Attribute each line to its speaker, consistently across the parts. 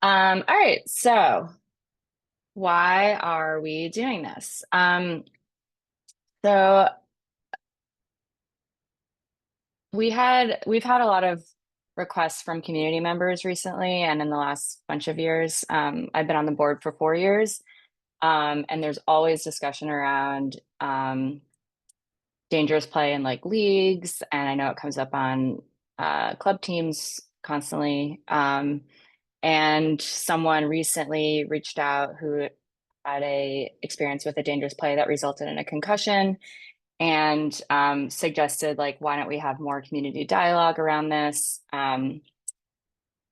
Speaker 1: All right, so why are we doing this? So we've had a lot of requests from community members recently and in the last bunch of years. I've been on the board for 4 years, and there's always discussion around dangerous play in like leagues, and I know it comes up on club teams constantly. And someone recently reached out who had a experience with a dangerous play that resulted in a concussion and suggested like why don't we have more community dialogue around this, and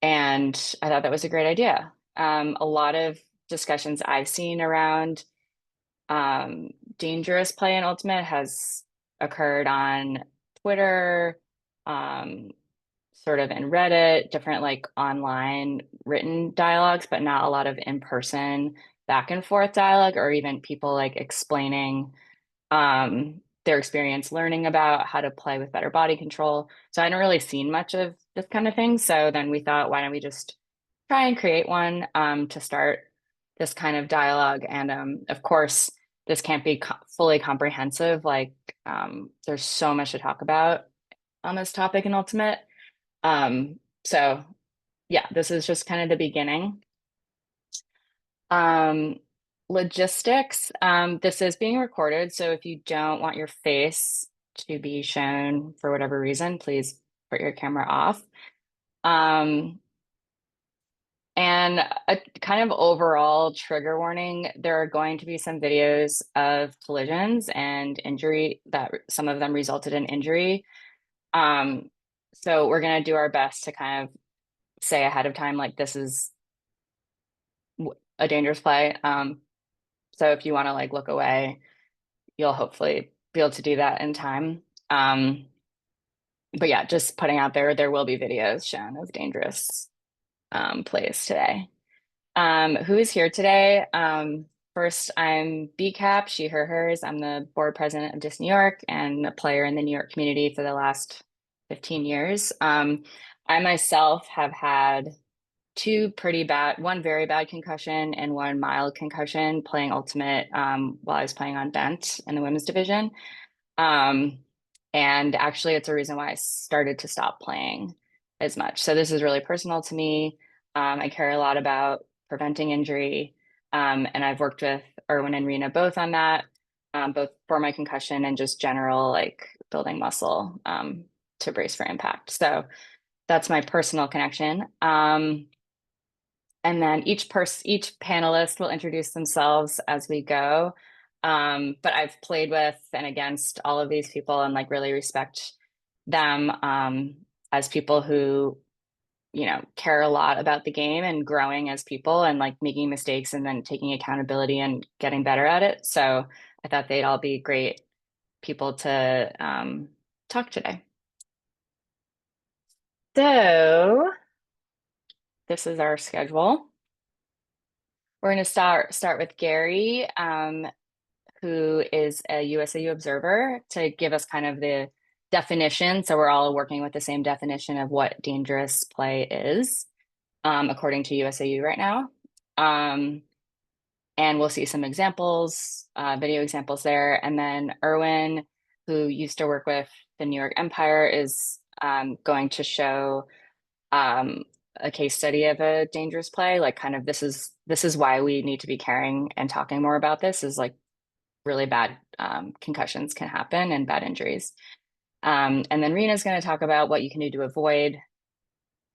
Speaker 1: I thought that was a great idea. A lot of discussions I've seen around um, dangerous play in ultimate has occurred on Twitter, um, sort of in Reddit, different like online written dialogues, but not a lot of in-person back and forth dialogue or even people like explaining their experience learning about how to play with better body control. So I hadn't really seen much of this kind of thing. So then we thought, why don't we just try and create one to start this kind of dialogue? And of course, this can't be fully comprehensive. Like there's so much to talk about on this topic in Ultimate. So yeah, this is just kind of the beginning. Um, Logistics. This is being recorded, so if you don't want your face to be shown for whatever reason, please put your camera off. Um, and a kind of overall trigger warning, there are going to be some videos of collisions and injury that some of them resulted in injury. Um, so we're going to do our best to kind of say ahead of time, like this is a dangerous play. So if you want to like look away, you'll hopefully be able to do that in time. Um, but yeah, just putting out there, there will be videos shown of dangerous plays today. Who is here today? First, I'm BCAP, she, her, hers. I'm the board president of DiscNY New York and a player in the New York community for the last 15 years. I myself have had two pretty bad, one very bad concussion and one mild concussion playing Ultimate while I was playing on Bent in the women's division. Um, and actually, it's a reason why I started to stop playing as much. So this is really personal to me. I care a lot about preventing injury. And I've worked with Erwin and Rena both on that, both for my concussion and just general like building muscle to brace for impact. So that's my personal connection. And then each panelist will introduce themselves as we go. But I've played with and against all of these people and like really respect them as people who, you know, care a lot about the game and growing as people and like making mistakes and then taking accountability and getting better at it. So I thought they'd all be great people to talk today. So this is our schedule. We're going to start with Gary, who is a USAU observer, to give us kind of the definition. So we're all working with the same definition of what dangerous play is, according to USAU right now. And we'll see some examples, video examples there. And then Erwin, who used to work with the New York Empire, is going to show a case study of a dangerous play. Like kind of this is why we need to be caring and talking more about this, is like really bad concussions can happen and bad injuries. And then Rena's going to talk about what you can do to avoid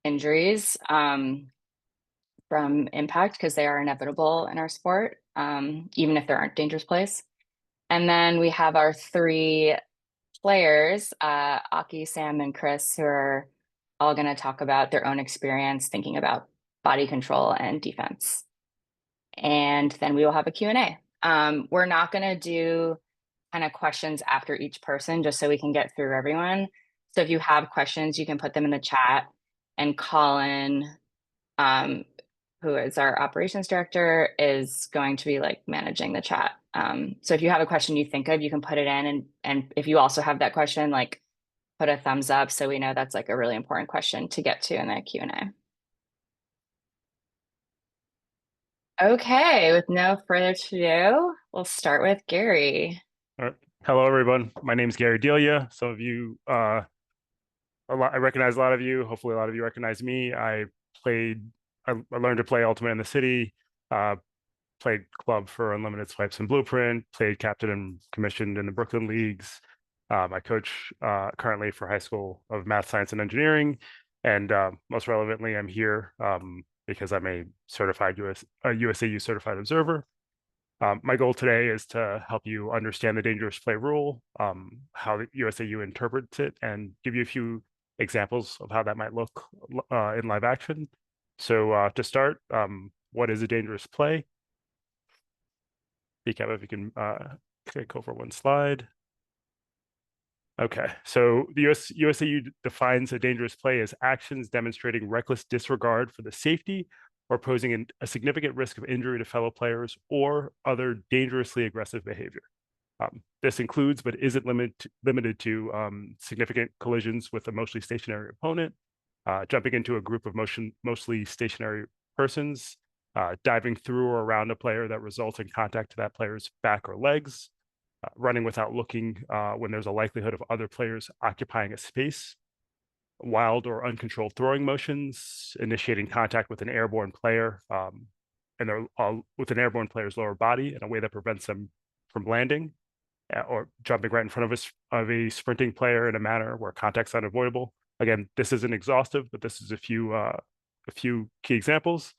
Speaker 1: injuries from impact, because they are inevitable in our sport, even if there aren't dangerous plays. And then we have our three players, Aki, Sam, and Chris, who are all going to talk about their own experience thinking about body control and defense. And then we will have a Q&A. We're not going to do kind of questions after each person just so we can get through everyone. So if you have questions, you can put them in the chat, and Colin, who is our operations director, is going to be like managing the chat. So if you have a question you think of, you can put it in, and if you also have that question, like put a thumbs up so we know that's like a really important question to get to in the Q&A. Okay, with no further ado, we'll start with Gary.
Speaker 2: All right. Hello, everyone. My name is Gary Delia. Some of you, I recognize a lot of you. Hopefully, a lot of you recognize me. Played, I learned to play Ultimate in the City. Uh, Played club for Unlimited Swipes and Blueprint. Played captain and commissioned in the Brooklyn leagues. I coach currently for high school of math, science, and engineering. And most relevantly, I'm here because I'm a certified USAU certified observer. My goal today is to help you understand the dangerous play rule, how the USAU interprets it, and give you a few examples of how that might look in live action. So to start, what is a dangerous play? Recap if you can go for one slide. Okay, so the USAU defines a dangerous play as actions demonstrating reckless disregard for the safety or posing a significant risk of injury to fellow players or other dangerously aggressive behavior. This includes, but isn't limited to significant collisions with a mostly stationary opponent, jumping into a group of mostly stationary persons, diving through or around a player that results in contact to that player's back or legs, running without looking when there's a likelihood of other players occupying a space, wild or uncontrolled throwing motions, initiating contact with an airborne player with an airborne player's lower body in a way that prevents them from landing, or jumping right in front of a sprinting player in a manner where contact's unavoidable. Again, this isn't exhaustive, but this is a few key examples.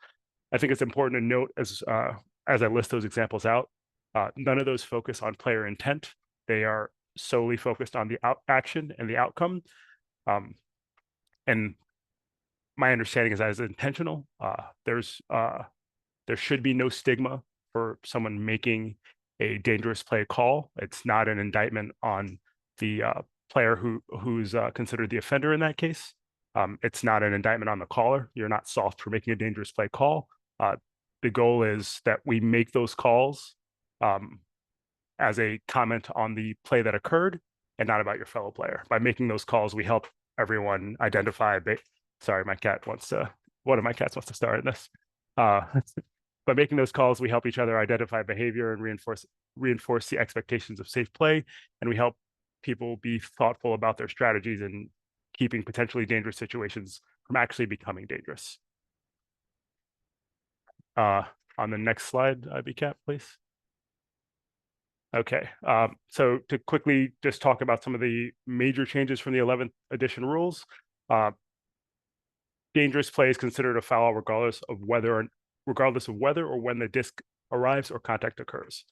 Speaker 2: I think it's important to note as I list those examples out, none of those focus on player intent. They are solely focused on the action and the outcome. Um, and my understanding is that is intentional. There should be no stigma for someone making a dangerous play call. It's not an indictment on the player who's considered the offender in that case. It's not an indictment on the caller. You're not soft for making a dangerous play call. The goal is that we make those calls as a comment on the play that occurred and not about your fellow player. By making those calls, we help everyone identify. Sorry, one of my cats wants to start in this. Uh, by making those calls, we help each other identify behavior and reinforce the expectations of safe play, and we help people be thoughtful about their strategies and keeping potentially dangerous situations from actually becoming dangerous. On the next slide, IBCAP, please. Okay, so to quickly just talk about some of the major changes from the 11th edition rules. Dangerous play is considered a foul regardless of whether or when the disc arrives or contact occurs.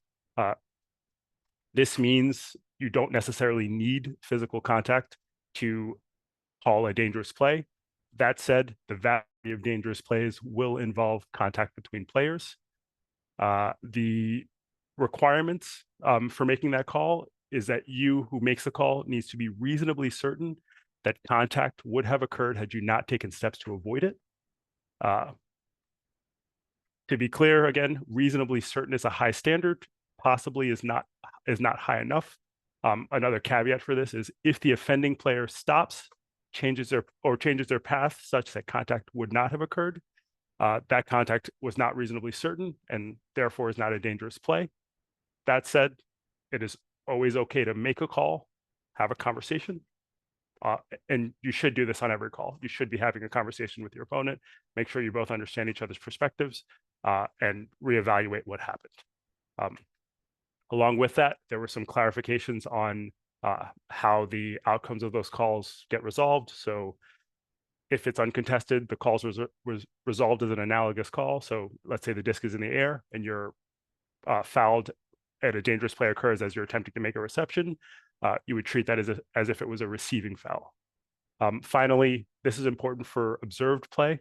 Speaker 2: This means you don't necessarily need physical contact to call a dangerous play. That said, the value of dangerous plays will involve contact between players. The requirements for making that call is that you who makes the call needs to be reasonably certain that contact would have occurred had you not taken steps to avoid it. To be clear, again, reasonably certain is a high standard, possibly is not high enough. Another caveat for this is if the offending player stops, changes their path such that contact would not have occurred, that contact was not reasonably certain and therefore is not a dangerous play. That said, it is always okay to make a call, have a conversation, and you should do this on every call. You should be having a conversation with your opponent, make sure you both understand each other's perspectives, and reevaluate what happened. Along with that, there were some clarifications on how the outcomes of those calls get resolved. So if it's uncontested, the calls was resolved as an analogous call. So let's say the disc is in the air and you're fouled and a dangerous play occurs as you're attempting to make a reception, you would treat that as if it was a receiving foul. Finally, this is important for observed play.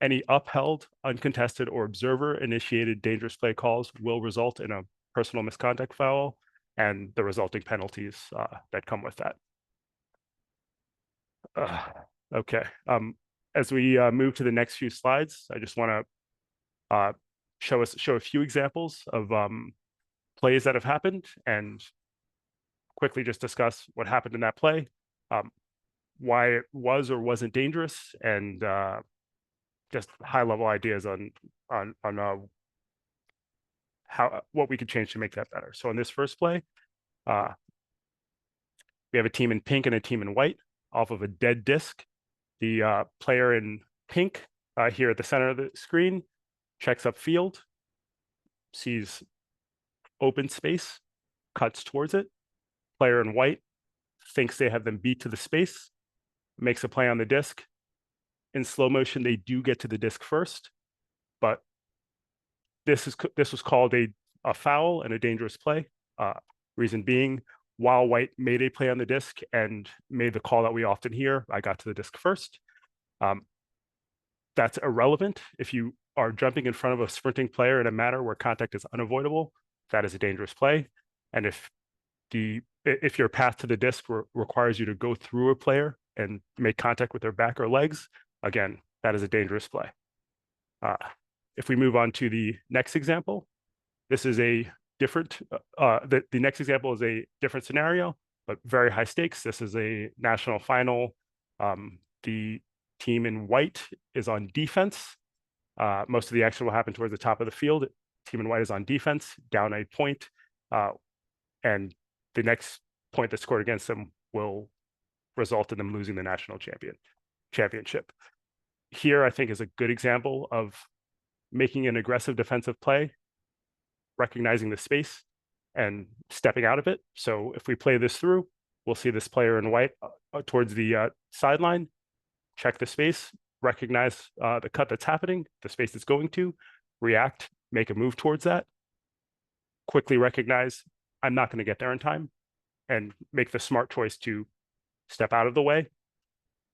Speaker 2: Any upheld, uncontested, or observer-initiated dangerous play calls will result in a personal misconduct foul and the resulting penalties that come with that. Okay. As we move to the next few slides, I just want to show a few examples of plays that have happened and quickly just discuss what happened in that play, why it was or wasn't dangerous, and just high-level ideas on what we could change to make that better. So in this first play, we have a team in pink and a team in white off of a dead disc. The player in pink here at the center of the screen checks upfield, sees open space, cuts towards it. Player in white thinks they have them beat to the space, makes a play on the disc. In slow motion, they do get to the disc first, but this was called a foul and a dangerous play. Reason being, while white made a play on the disc and made the call that we often hear, I got to the disc first. That's irrelevant. If you are jumping in front of a sprinting player in a manner where contact is unavoidable, that is a dangerous play. And if your path to the disc requires you to go through a player and make contact with their back or legs, again, that is a dangerous play. If we move on to the next example, this is a different, the next example is a different scenario, but very high stakes. This is a national final. The team in white is on defense. Most of the action will happen towards the top of the field. Team in white is on defense, down a point, and the next point that's scored against them will result in them losing the national championship. Here, I think, is a good example of making an aggressive defensive play, recognizing the space, and stepping out of it. So if we play this through, we'll see this player in white towards the sideline, check the space, recognize the cut that's happening, the space it's going to, react, make a move towards that, quickly recognize I'm not going to get there in time, and make the smart choice to step out of the way,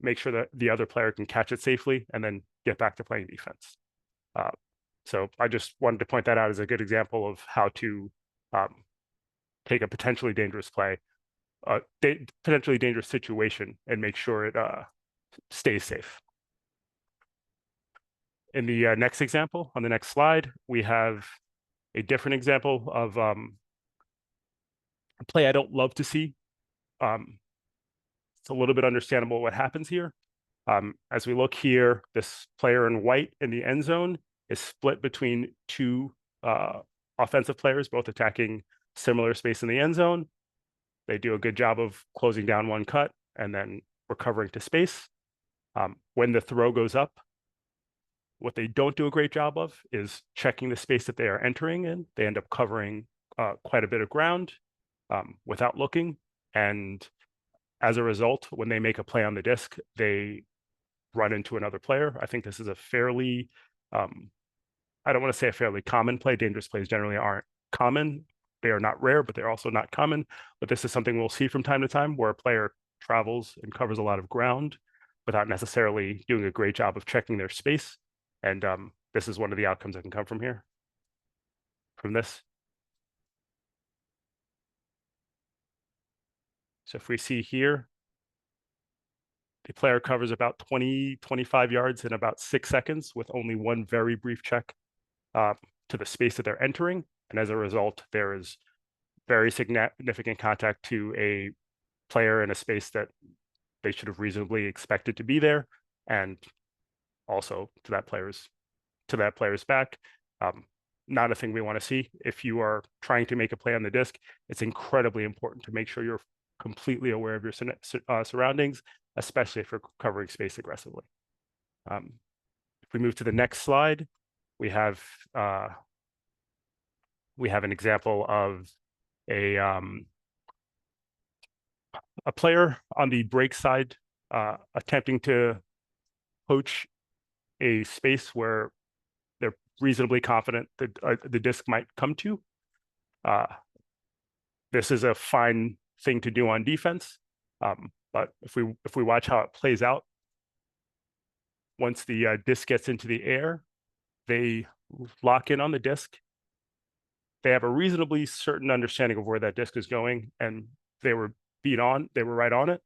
Speaker 2: make sure that the other player can catch it safely, and then get back to playing defense. So I just wanted to point that out as a good example of how to take a potentially dangerous play, potentially dangerous situation, and make sure it stays safe. In the next example, on the next slide, we have a different example of a play I don't love to see. It's a little bit understandable what happens here. As we look here, this player in white in the end zone is split between two offensive players, both attacking similar space in the end zone. They do a good job of closing down one cut and then recovering to space. When the throw goes up, what they don't do a great job of is checking the space that they are entering in. They end up covering quite a bit of ground without looking. And as a result, when they make a play on the disc, they run into another player. I think this is a fairly, I don't want to say a fairly common play. Dangerous plays generally aren't common. They are not rare, but they're also not common. But this is something we'll see from time to time where a player travels and covers a lot of ground without necessarily doing a great job of checking their space. And this is one of the outcomes that can come from here, from this. So if we see here, the player covers about 20, 25 yards in about 6 seconds with only one very brief check to the space that they're entering. And as a result, there is very significant contact to a player in a space that they should have reasonably expected to be there, and also to that player's back. Not a thing we want to see. If you are trying to make a play on the disc, it's incredibly important to make sure you're completely aware of your surroundings, especially if you're covering space aggressively. If we move to the next slide, we have an example of a player on the break side attempting to poach a space where they're reasonably confident that the disc might come to. This is a fine thing to do on defense, but if we watch how it plays out, once the disc gets into the air, they lock in on the disc. They have a reasonably certain understanding of where that disc is going, and they were right on it,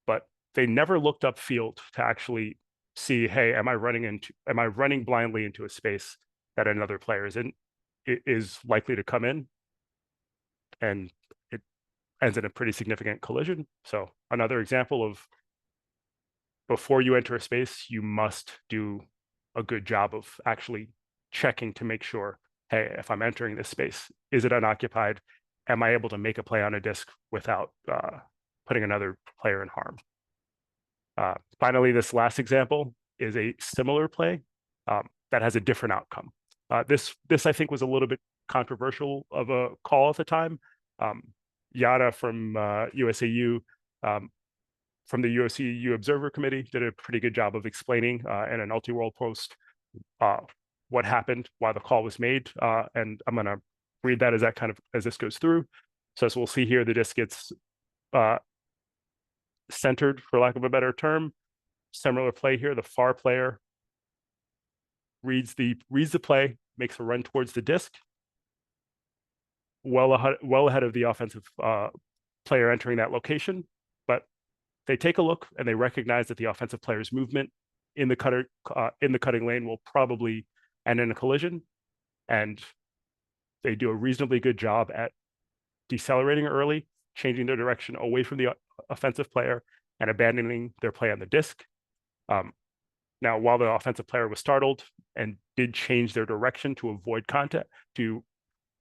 Speaker 2: but they never looked upfield to actually see, hey, am I running blindly into a space that another player is likely to come in, and it ends in a pretty significant collision. So another example of, before you enter a space, you must do a good job of actually checking to make sure hey, if I'm entering this space, is it unoccupied? Am I able to make a play on a disc without putting another player in harm? Finally, this last example is a similar play that has a different outcome. This I think was a little bit controversial of a call at the time. Yada from USAU, from the USAU Observer Committee, did a pretty good job of explaining in an Ultiworld post what happened, why the call was made, and I'm going to read that as this goes through. So as we'll see here, the disc gets centered, for lack of a better term. Similar play here. The far player reads the play, makes a run towards the disc, well ahead of the offensive player entering that location. But they take a look and they recognize that the offensive player's movement in the cutting lane will probably end in a collision, and they do a reasonably good job at decelerating early, changing their direction away from the offensive player, and abandoning their play on the disc. Now, while the offensive player was startled and did change their direction to avoid contact, to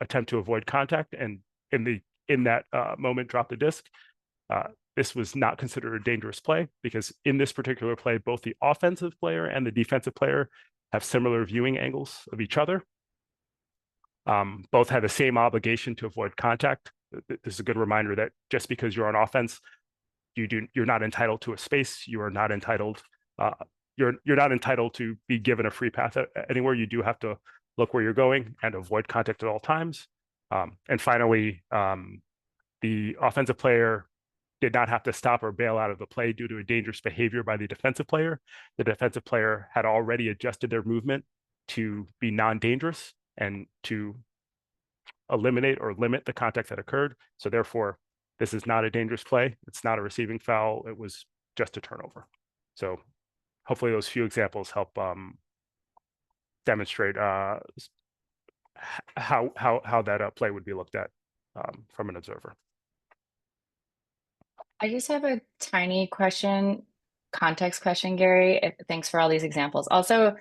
Speaker 2: attempt to avoid contact, and in that moment drop the disc, this was not considered a dangerous play, because in this particular play, both the offensive player and the defensive player have similar viewing angles of each other. Both have the same obligation to avoid contact. This is a good reminder that just because you're on offense, you're not entitled to a space. You are not entitled. You're not entitled to be given a free path anywhere. You do have to look where you're going and avoid contact at all times. And finally, the offensive player did not have to stop or bail out of the play due to a dangerous behavior by the defensive player. The defensive player had already adjusted their movement to be non-dangerous and to eliminate or limit the contact that occurred. So therefore, this is not a dangerous play. It's not a receiving foul. It was just a turnover. So hopefully those few examples help demonstrate how that play would be looked at from an observer.
Speaker 1: I just have a tiny context question, Gary. Thanks for all these examples. Also,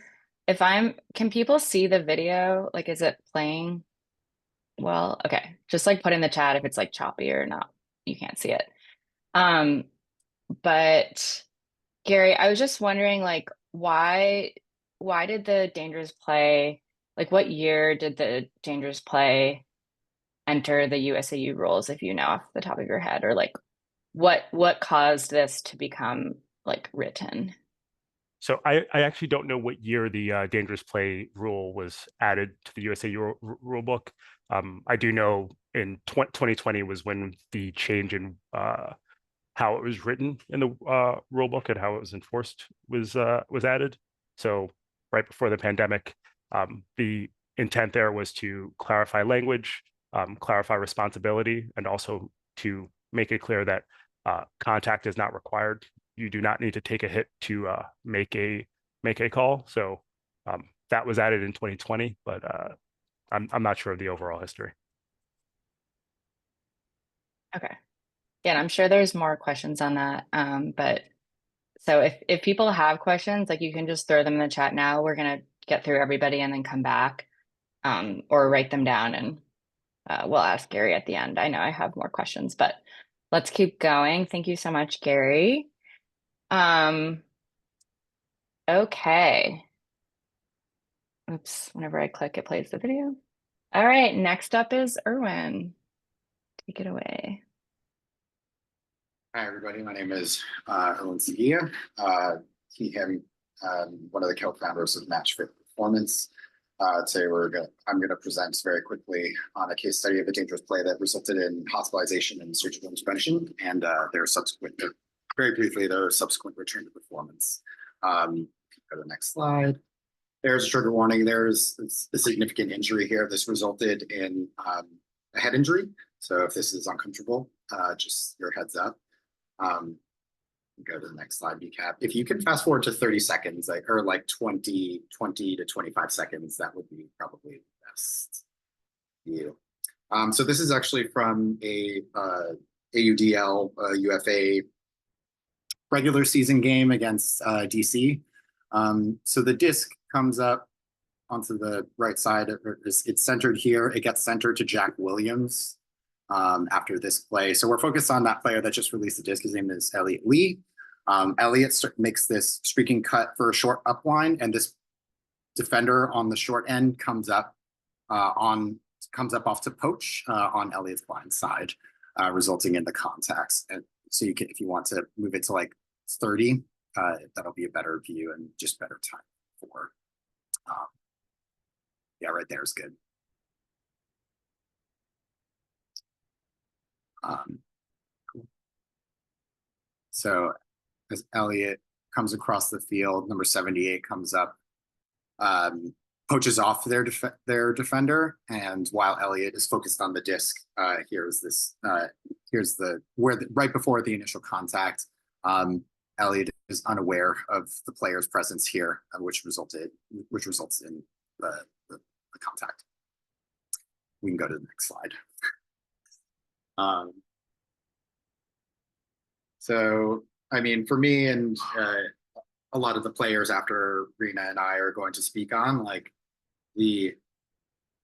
Speaker 1: can people see the video? Like, is it playing well? Okay, just like put in the chat if it's like choppy or not. You can't see it. But Gary, I was just wondering, like, why did the dangerous play, like, what year did the dangerous play enter the USAU rules, if you know off the top of your head, or like what caused this to become like written?
Speaker 2: So I actually don't know what year the dangerous play rule was added to the USAU rule book. I do know in 2020 was when the change in how it was written in the rule book and how it was enforced was added. So right before the pandemic, the intent there was to clarify language, clarify responsibility, and also to make it clear that contact is not required. You do not need to take a hit to make a call. So that was added in 2020, but I'm not sure of the overall history.
Speaker 1: Okay. Yeah, and I'm sure there's more questions on that. But so if people have questions, like you can just throw them in the chat now. We're gonna get through everybody and then come back, or write them down, and we'll ask Gary at the end. I know I have more questions, but let's keep going. Thank you so much, Gary. Okay. Oops, whenever I click, it plays the video. All right, next up is Erwin. Take it away.
Speaker 3: Hi, everybody. My name is Erwin Seguia. Him, one of the co-founders of Match Fit Performance. Today, I'm going to present very quickly on a case study of a dangerous play that resulted in hospitalization and surgical intervention, and very briefly, their subsequent return to performance. Go to the next slide. There's a trigger warning. There's a significant injury here. This resulted in a head injury. So if this is uncomfortable, just your heads up. Go to the next slide, BCAP. If you can fast forward to 30 seconds, or like 20 to 25 seconds, that would be probably the best view. So this is actually from a AUDL UFA regular season game against DC. So the disc comes up onto the right side. It's centered here. It gets centered to Jack Williams after this play. So we're focused on that player that just released the disc. His name is Elliot Lee. Elliot makes this streaking cut for a short up line, and this defender on the short end comes up off to poach on Elliot's blind side, resulting in the contacts. And so you can, if you want to move it to like 30, that'll be a better view and just better time for. Yeah, right there is good. Cool. So as Elliot comes across the field, number 78 comes up, poaches off their defender, and while Elliot is focused on the disc, here's right before the initial contact. Elliot is unaware of the player's presence here, which results in the contact. We can go to the next slide. So, I mean, for me and a lot of the players after Rena and I are going to speak on, like the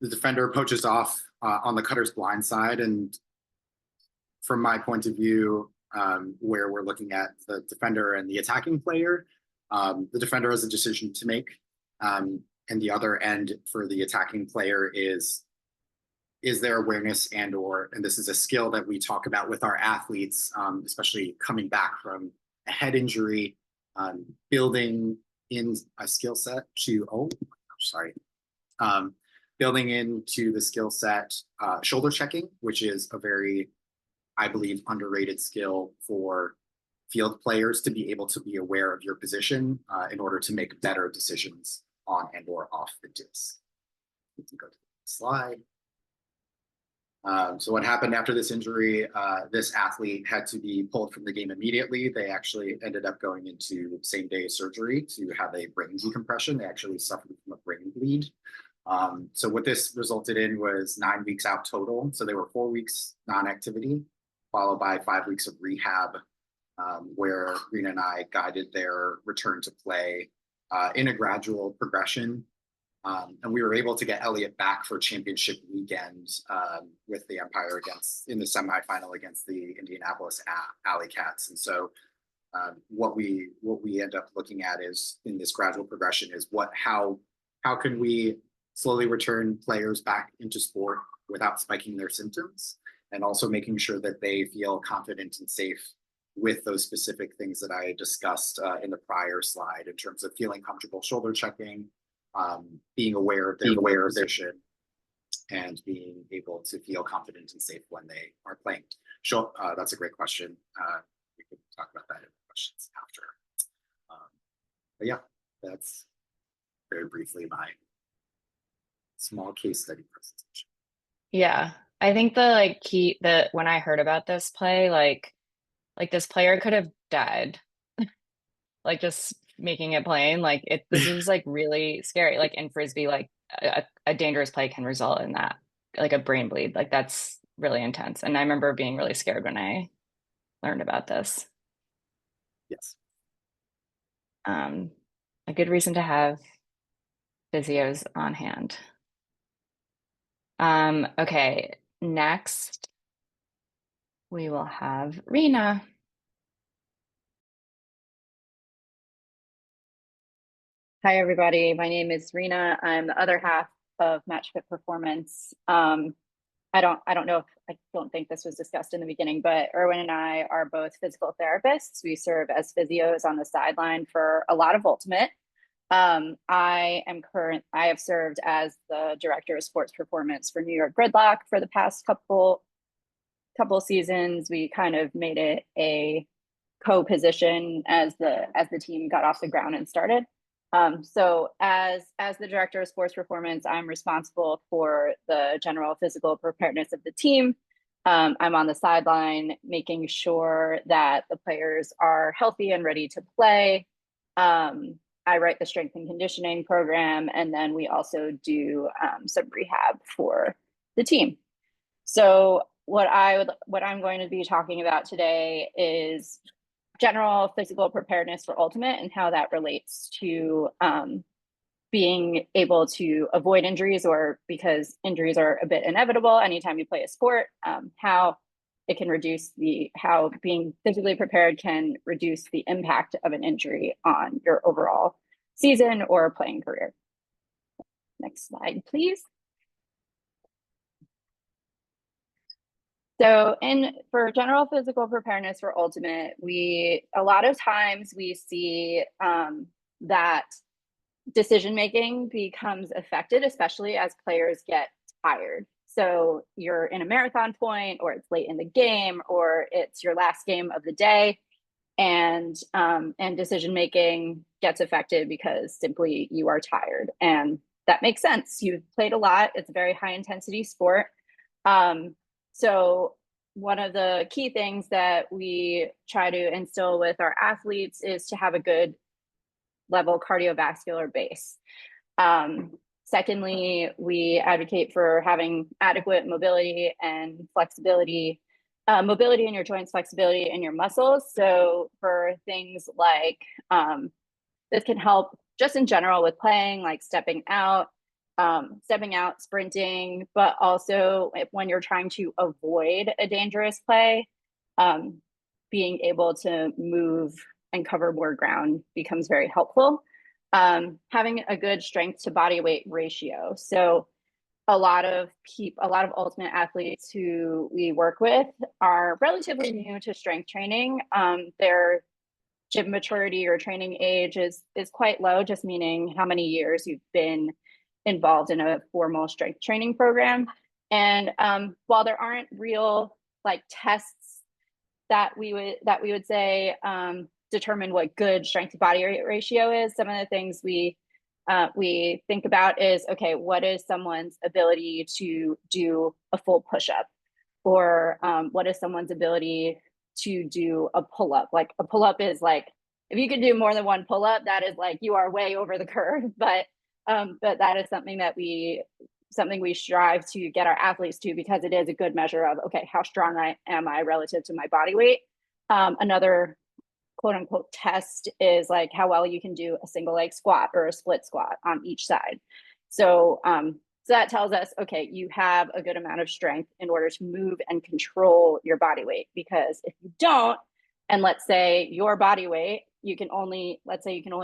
Speaker 3: defender poaches off on the cutter's blind side, and from my point of view, where we're looking at the defender and the attacking player, the defender has a decision to make, and the other end for the attacking player is their awareness and this is a skill that we talk about with our athletes, especially coming back from a head injury, building in a skill set to, building into the skill set, shoulder checking, which is a very, I believe, underrated skill for field players to be able to be aware of your position in order to make better decisions on and or off the disc. We can go to the next slide. So what happened after this injury, this athlete had to be pulled from the game immediately. They actually ended up going into same-day surgery to have a brain decompression. They actually suffered from a brain bleed. So what this resulted in was 9 weeks out total. So they were 4 weeks non-activity, followed by 5 weeks of rehab, where Rena and I guided their return to play in a gradual progression. And we were able to get Elliot back for championship weekend with the Empire in the semifinal against the Indianapolis Alley Cats. And so what we end up looking at is in this gradual progression is how can we slowly return players back into sport without spiking their symptoms, and also making sure that they feel confident and safe with those specific things that I discussed in the prior slide in terms of feeling comfortable shoulder checking, being aware of their position, and being able to feel confident and safe when they are playing. Sure, that's a great question. We could talk about that in the questions after. But yeah, that's very briefly my small case study presentation.
Speaker 1: Yeah, I think the key that when I heard about this play, like this player could have died, like just making it plain, this is like really scary. Like in Frisbee, like a dangerous play can result in that, like a brain bleed. Like that's really intense. And I remember being really scared when I learned about this.
Speaker 3: Yes.
Speaker 1: A good reason to have physios on hand. Okay, next we will have Rena.
Speaker 4: Hi, everybody. My name is Rena. I'm the other half of Match Fit Performance. I don't think this was discussed in the beginning, but Erwin and I are both physical therapists. We serve as physios on the sideline for a lot of Ultimate. I have served as the director of sports performance for New York Gridlock for the past couple seasons. We kind of made it a co-position as the team got off the ground and started. So as the director of sports performance, I'm responsible for the general physical preparedness of the team. I'm on the sideline making sure that the players are healthy and ready to play. I write the strength and conditioning program, and then we also do some rehab for the team. So what I'm going to be talking about today is general physical preparedness for Ultimate and how that relates to being able to avoid injuries, or because injuries are a bit inevitable anytime you play a sport, how it can reduce how being physically prepared can reduce the impact of an injury on your overall season or playing career. Next slide, please. So for general physical preparedness for ultimate, a lot of times we see that decision-making becomes affected, especially as players get tired. So you're in a marathon point, or it's late in the game, or it's your last game of the day, and decision-making gets affected because simply you are tired. And that makes sense. You've played a lot. It's a very high intensity sport. So one of the key things that we try to instill with our athletes is to have a good level cardiovascular base. Secondly, we advocate for having adequate mobility and flexibility, mobility in your joints, flexibility in your muscles. So for things like, this can help just in general with playing, like stepping out, sprinting, but also when you're trying to avoid a dangerous play, being able to move and cover more ground becomes very helpful. Having a good strength to body weight ratio. So a lot of ultimate athletes who we work with are relatively new to strength training. Their gym maturity or training age is quite low, just meaning how many years you've been involved in a formal strength training program. And while there aren't real like tests that we would say determine what good strength to body weight ratio is, some of the things we think about is, okay, what is someone's ability to do a full push-up, or what is someone's ability to do a pull-up? Like a pull-up is like, if you can do more than one pull-up, that is like you are way over the curve. But that is something we strive to get our athletes to, because it is a good measure of, okay, how strong am I relative to my body weight. Another quote unquote test is like how well you can do a single leg squat or a split squat on each side. So that tells us, okay, you have a good amount of strength in order to move and control your body weight. Because if you don't, and let's say your body weight, you can only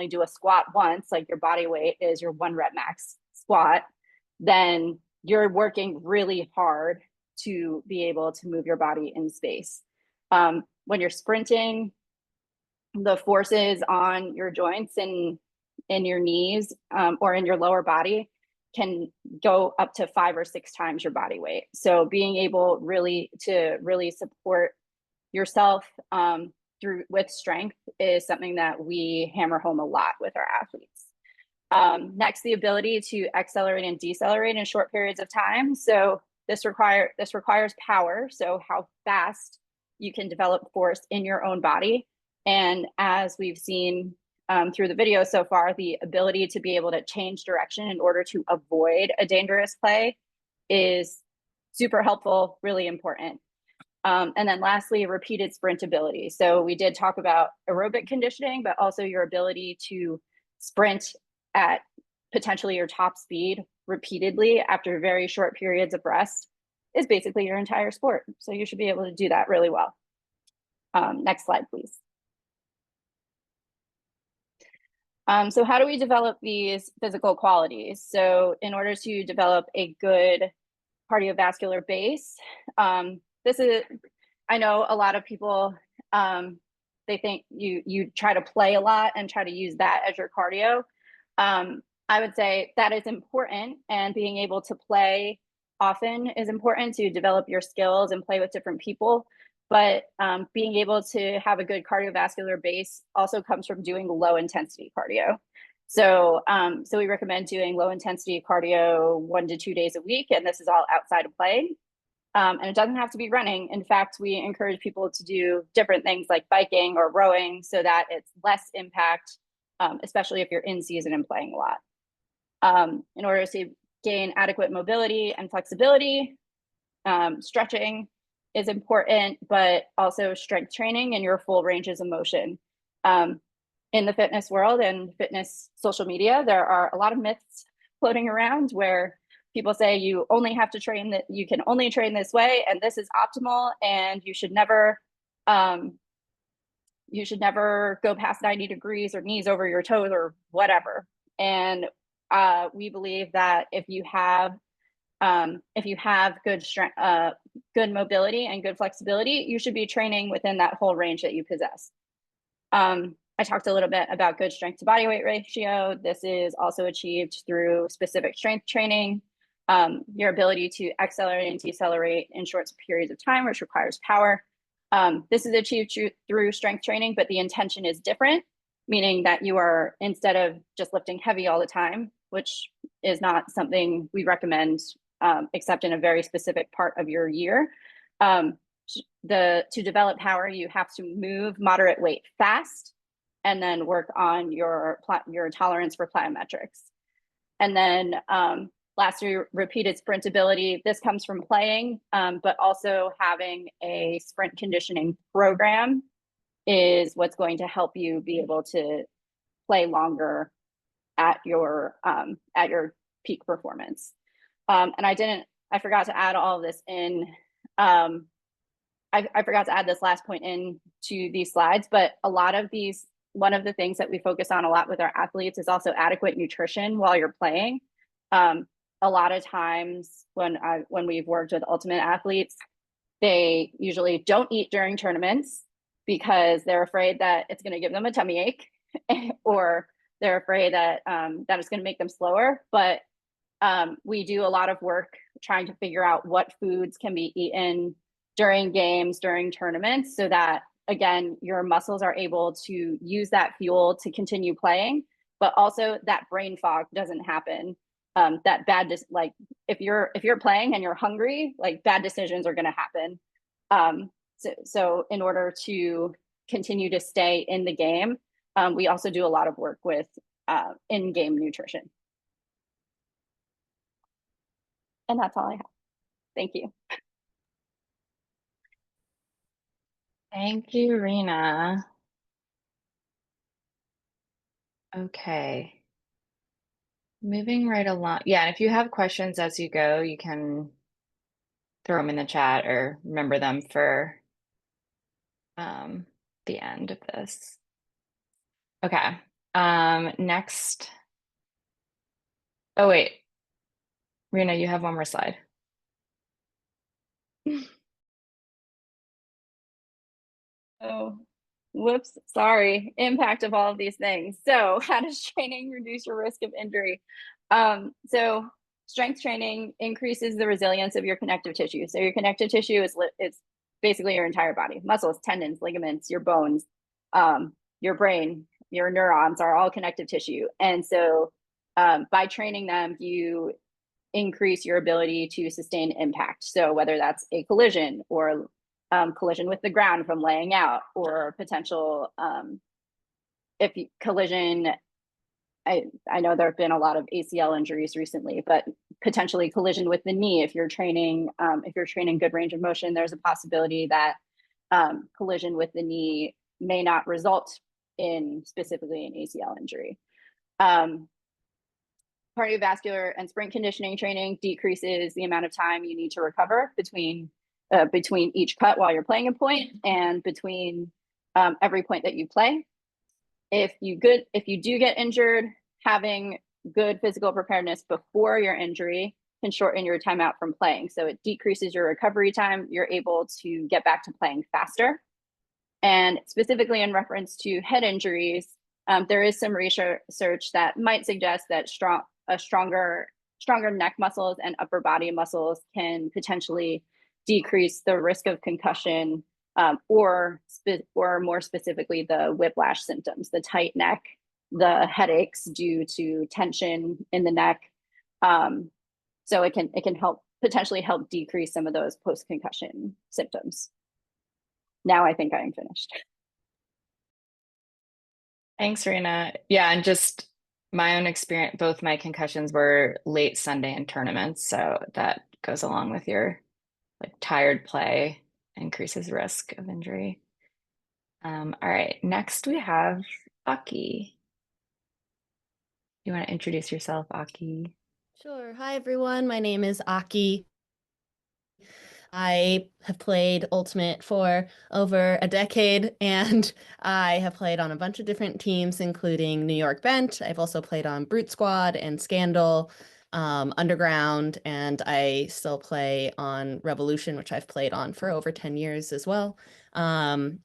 Speaker 4: do a squat once, like your body weight is your 1 rep max squat, then you're working really hard to be able to move your body in space. When you're sprinting, the forces on your joints and in your knees or in your lower body can go up to 5 or 6 times your body weight. So being able to support yourself with strength is something that we hammer home a lot with our athletes. Next, the ability to accelerate and decelerate in short periods of time. So this requires power. So how fast you can develop force in your own body. And as we've seen through the video so far, the ability to be able to change direction in order to avoid a dangerous play is super helpful, really important. And then lastly, repeated sprintability. So we did talk about aerobic conditioning, but also your ability to sprint at potentially your top speed repeatedly after very short periods of rest is basically your entire sport. So you should be able to do that really well. Next slide, please. So how do we develop these physical qualities? So in order to develop a good cardiovascular base, I know a lot of people, they think you try to play a lot and try to use that as your cardio. I would say that is important, and being able to play often is important to develop your skills and play with different people. But being able to have a good cardiovascular base also comes from doing low intensity cardio. So we recommend doing low intensity cardio 1 to 2 days a week, and this is all outside of playing. And it doesn't have to be running. In fact, we encourage people to do different things like biking or rowing so that it's less impact, especially if you're in season and playing a lot. In order to gain adequate mobility and flexibility, stretching is important, but also strength training and your full ranges of motion. in the fitness world and fitness social media, there are a lot of myths floating around where people say you only have to train that you can only train this way and this is optimal and you should never go past 90 degrees or knees over your toes or whatever. And we believe that if you have good strength, good mobility and good flexibility, you should be training within that whole range that you possess. I talked a little bit about good strength to body weight ratio. This is also achieved through specific strength training, your ability to accelerate and decelerate in short periods of time, which requires power. This is achieved through strength training, but the intention is different, meaning that you are, instead of just lifting heavy all the time, which is not something we recommend, except in a very specific part of your year. To develop power, you have to move moderate weight fast, and then work on your tolerance for plyometrics. And then lastly, repeated sprint ability. This comes from playing, but also having a sprint conditioning program is what's going to help you be able to play longer at your peak performance. And I forgot to add all of this in. I forgot to add this last point into these slides, but one of the things that we focus on a lot with our athletes is also adequate nutrition while you're playing. A lot of times when we've worked with ultimate athletes, they usually don't eat during tournaments because they're afraid that it's going to give them a tummy ache or they're afraid that it's going to make them slower. But we do a lot of work trying to figure out what foods can be eaten during games, during tournaments, so that, again, your muscles are able to use that fuel to continue playing, but also that brain fog doesn't happen. Like if you're playing and you're hungry, like bad decisions are going to happen. So in order to continue to stay in the game, we also do a lot of work with in-game nutrition. And that's all I have. Thank you.
Speaker 1: Thank you, Rena. Okay. Moving right along. Yeah, and if you have questions as you go, you can throw them in the chat or remember them for the end of this. Okay. Next. Oh, wait. Rena, you have one more slide. Oh, whoops, sorry. Impact of all of these things. So how does training reduce your risk of injury? So strength training increases the resilience of your connective tissue. So your connective tissue is basically your entire body. Muscles, tendons, ligaments, your bones, your brain, your neurons are all connective tissue. And so by training them, you increase your ability to sustain impact. So whether that's a collision or collision with the ground from laying out, or potential collision. I know there have been a lot of ACL injuries recently, but potentially collision with the knee. If you're training good range of motion, there's a possibility that collision with the knee may not result in specifically an ACL injury. Cardiovascular and sprint conditioning training decreases the amount of time you need to recover between each cut while you're playing a point and between every point that you play. If you do get injured, having good physical preparedness before your injury can shorten your timeout from playing. So it decreases your recovery time. You're able to get back to playing faster. And specifically in reference to head injuries, there is some research that might suggest that stronger neck muscles and upper body muscles can potentially decrease the risk of concussion, or more specifically, the whiplash symptoms, the tight neck, the headaches due to tension in the neck. So it can potentially help decrease some of those post-concussion symptoms. Now I think I am finished. Thanks, Rena. Yeah, and just my own experience, both my concussions were late Sunday in tournaments, so that goes along with your tired play, increases risk of injury. All right, next we have Aki. You want to introduce yourself, Aki?
Speaker 5: Sure. Hi, everyone. My name is Aki. I have played Ultimate for over a decade, and I have played on a bunch of different teams, including New York Bent. I've also played on Brute Squad and Scandal, Underground, and I still play on Revolution, which I've played on for over 10 years as well. And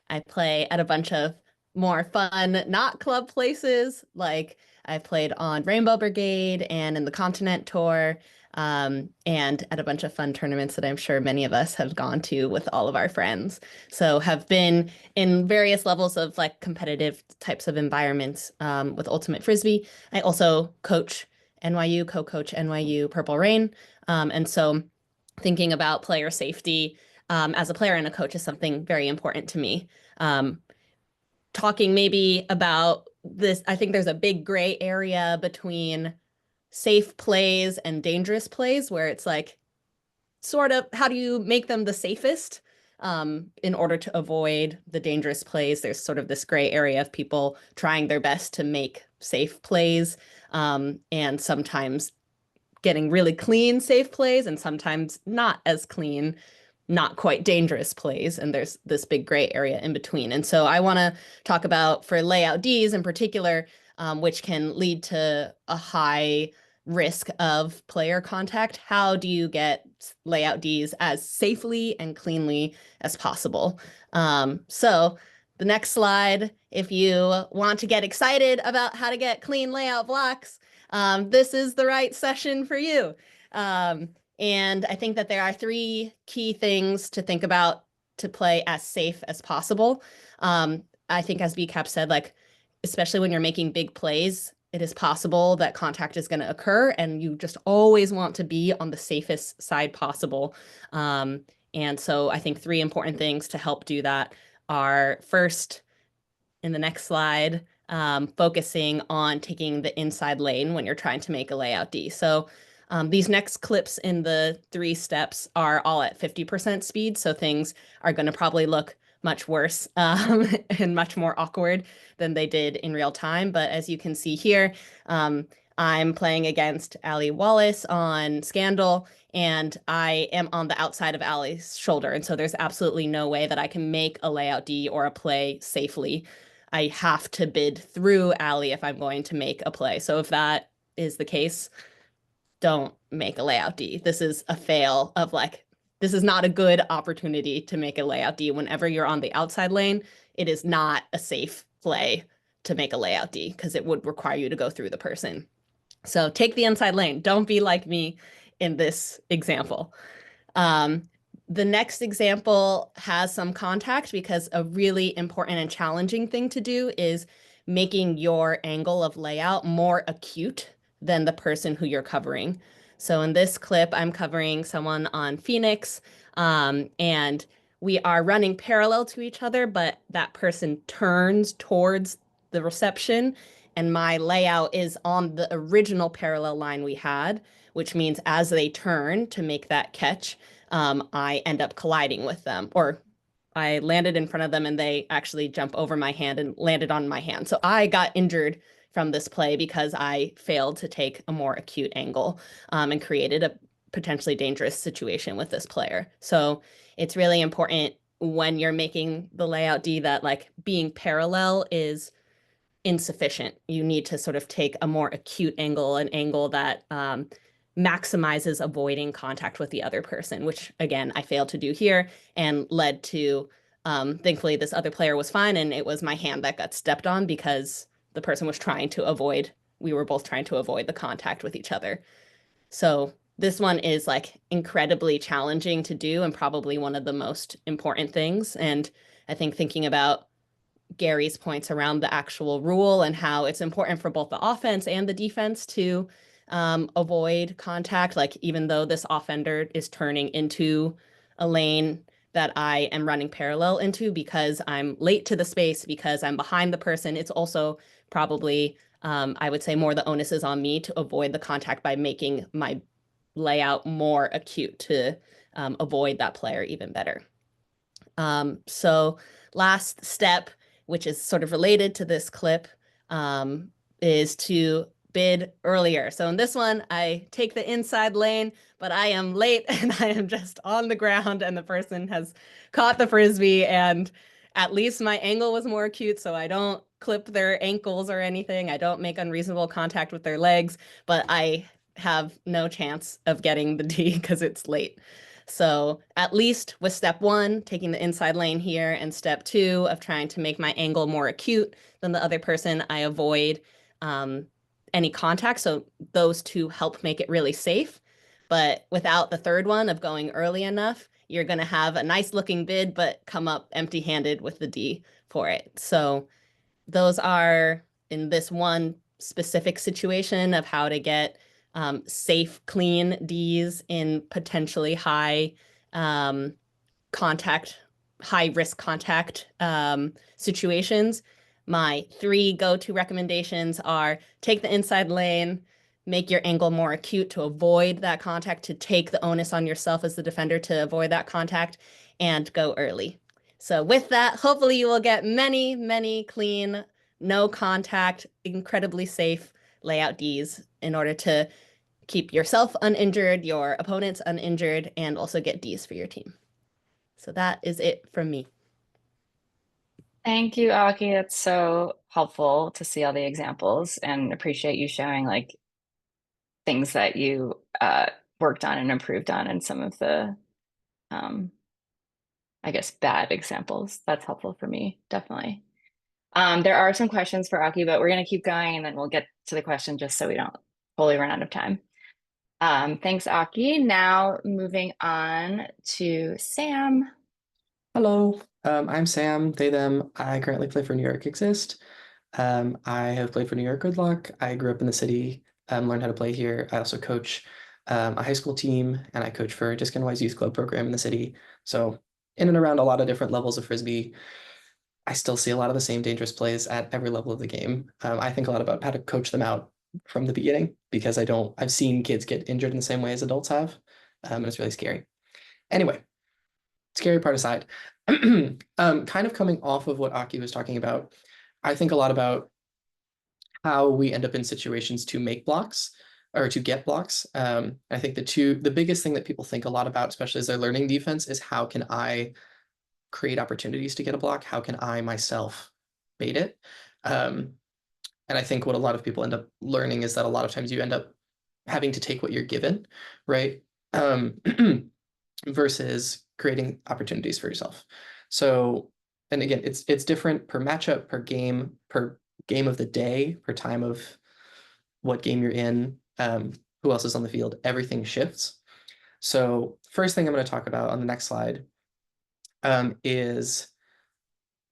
Speaker 5: I play at a bunch of more fun, not club places, like I've played on Rainbow Brigade and in the Continent Tour, and at a bunch of fun tournaments that I'm sure many of us have gone to with all of our friends. So have been in various levels of like competitive types of environments with Ultimate Frisbee. I also coach NYU, co-coach NYU Purple Rain. And so thinking about player safety as a player and a coach is something very important to me. Talking maybe about this, I think there's a big gray area between safe plays and dangerous plays where it's like, sort of, how do you make them the safest in order to avoid the dangerous plays? There's sort of this gray area of people trying their best to make safe plays and sometimes getting really clean safe plays and sometimes not as clean, not quite dangerous plays. And there's this big gray area in between. And so I want to talk about for layout Ds in particular, which can lead to a high risk of player contact. How do you get layout Ds as safely and cleanly as possible? So the next slide, if you want to get excited about how to get clean layout blocks, this is the right session for you. And I think that there are 3 key things to think about to play as safe as possible. I think as BCAP said, like, especially when you're making big plays, it is possible that contact is going to occur and you just always want to be on the safest side possible. And so I think 3 important things to help do that are first, in the next slide, focusing on taking the inside lane when you're trying to make a layout D. So these next clips in the 3 steps are all at 50% speed, so things are going to probably look much worse and much more awkward than they did in real time. But as you can see here, I'm playing against Ali Wallace on Scandal, and I am on the outside of Ali's shoulder. And so there's absolutely no way that I can make a layout D or a play safely. I have to bid through Ali if I'm going to make a play. So if that is the case, don't make a layout D. This is a fail of like, this is not a good opportunity to make a layout D. Whenever you're on the outside lane, it is not a safe play to make a layout D because it would require you to go through the person. So take the inside lane. Don't be like me in this example. The next example has some contact because a really important and challenging thing to do is making your angle of layout more acute than the person who you're covering. So in this clip, I'm covering someone on Phoenix, and we are running parallel to each other, but that person turns towards the reception, and my layout is on the original parallel line we had, which means as they turn to make that catch, I end up colliding with them, or I landed in front of them and they actually jump over my hand and landed on my hand. So I got injured from this play because I failed to take a more acute angle and created a potentially dangerous situation with this player. So it's really important when you're making the layout D that like being parallel is insufficient. You need to sort of take a more acute angle, an angle that maximizes avoiding contact with the other person, which again, I failed to do here and led to, thankfully this other player was fine and it was my hand that got stepped on because the person was trying to avoid, we were both trying to avoid the contact with each other. So this one is like incredibly challenging to do and probably one of the most important things. And I think thinking about Gary's points around the actual rule and how it's important for both the offense and the defense to avoid contact. Like even though this offender is turning into a lane that I am running parallel into because I'm late to the space, because I'm behind the person, it's also probably, I would say more the onus is on me to avoid the contact by making my layout more acute to avoid that player even better. So last step which is sort of related to this clip, is to bid earlier. So in this one, I take the inside lane, but I am late and I am just on the ground and the person has caught the Frisbee, and at least my angle was more acute, so I don't clip their ankles or anything. I don't make unreasonable contact with their legs, but I have no chance of getting the D because it's late. So at least with step 1, taking the inside lane here, and step 2 of trying to make my angle more acute than the other person, I avoid any contact. So those 2 help make it really safe. But without the third one of going early enough, you're going to have a nice looking bid, but come up empty handed with the D for it. So those are in this one specific situation of how to get safe, clean Ds in potentially high contact, high risk contact situations. My 3 go-to recommendations are take the inside lane, make your angle more acute to avoid that contact, to take the onus on yourself as the defender to avoid that contact, and go early. So with that, hopefully you will get many, many clean, no contact, incredibly safe layout Ds in order to keep yourself uninjured, your opponents uninjured, and also get Ds for your team. So that is it from me.
Speaker 1: Thank you, Aki. It's so helpful to see all the examples, and appreciate you showing like things that you worked on and improved on, and some of the I guess bad examples. That's helpful for me, definitely. There are some questions for Aki, but we're going to keep going and then we'll get to the question just so we don't fully run out of time. Thanks, Aki. Now moving on to Sam.
Speaker 6: Hello, I'm Sam, they, them. I currently play for New York XIST. I have played for New York Gridlock. I grew up in the city, learned how to play here. I also coach a high school team, and I coach for DiscNY's youth club program in the city. So in and around a lot of different levels of Frisbee. I still see a lot of the same dangerous plays at every level of the game. I think a lot about how to coach them out from the beginning, because I've seen kids get injured in the same way as adults have, and it's really scary. Anyway, scary part aside, kind of coming off of what Aki was talking about, I think a lot about how we end up in situations to make blocks or to get blocks. I think the biggest thing that people think a lot about, especially as they're learning defense, is how can I create opportunities to get a block? How can I myself bait it? And I think what a lot of people end up learning is that a lot of times you end up having to take what you're given, right? Versus creating opportunities for yourself. So, and again, it's different per matchup, per game of the day, per time of what game you're in, who else is on the field, everything shifts. So first thing I'm going to talk about on the next slide is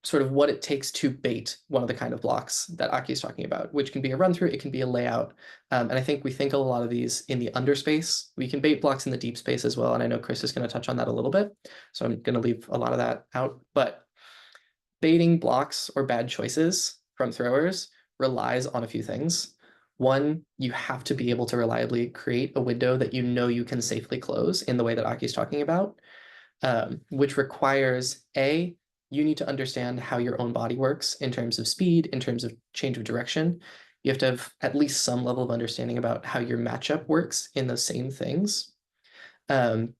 Speaker 6: sort of what it takes to bait one of the kind of blocks that Aki is talking about, which can be a run through, it can be a layout. And I think we think a lot of these in the underspace. We can bait blocks in the deep space as well. And I know Chris is going to touch on that a little bit, so I'm going to leave a lot of that out. But baiting blocks or bad choices from throwers relies on a few things. One, you have to be able to reliably create a window that you know you can safely close in the way that Aki is talking about, which requires you need to understand how your own body works in terms of speed, in terms of change of direction. You have to have at least some level of understanding about how your matchup works in those same things. And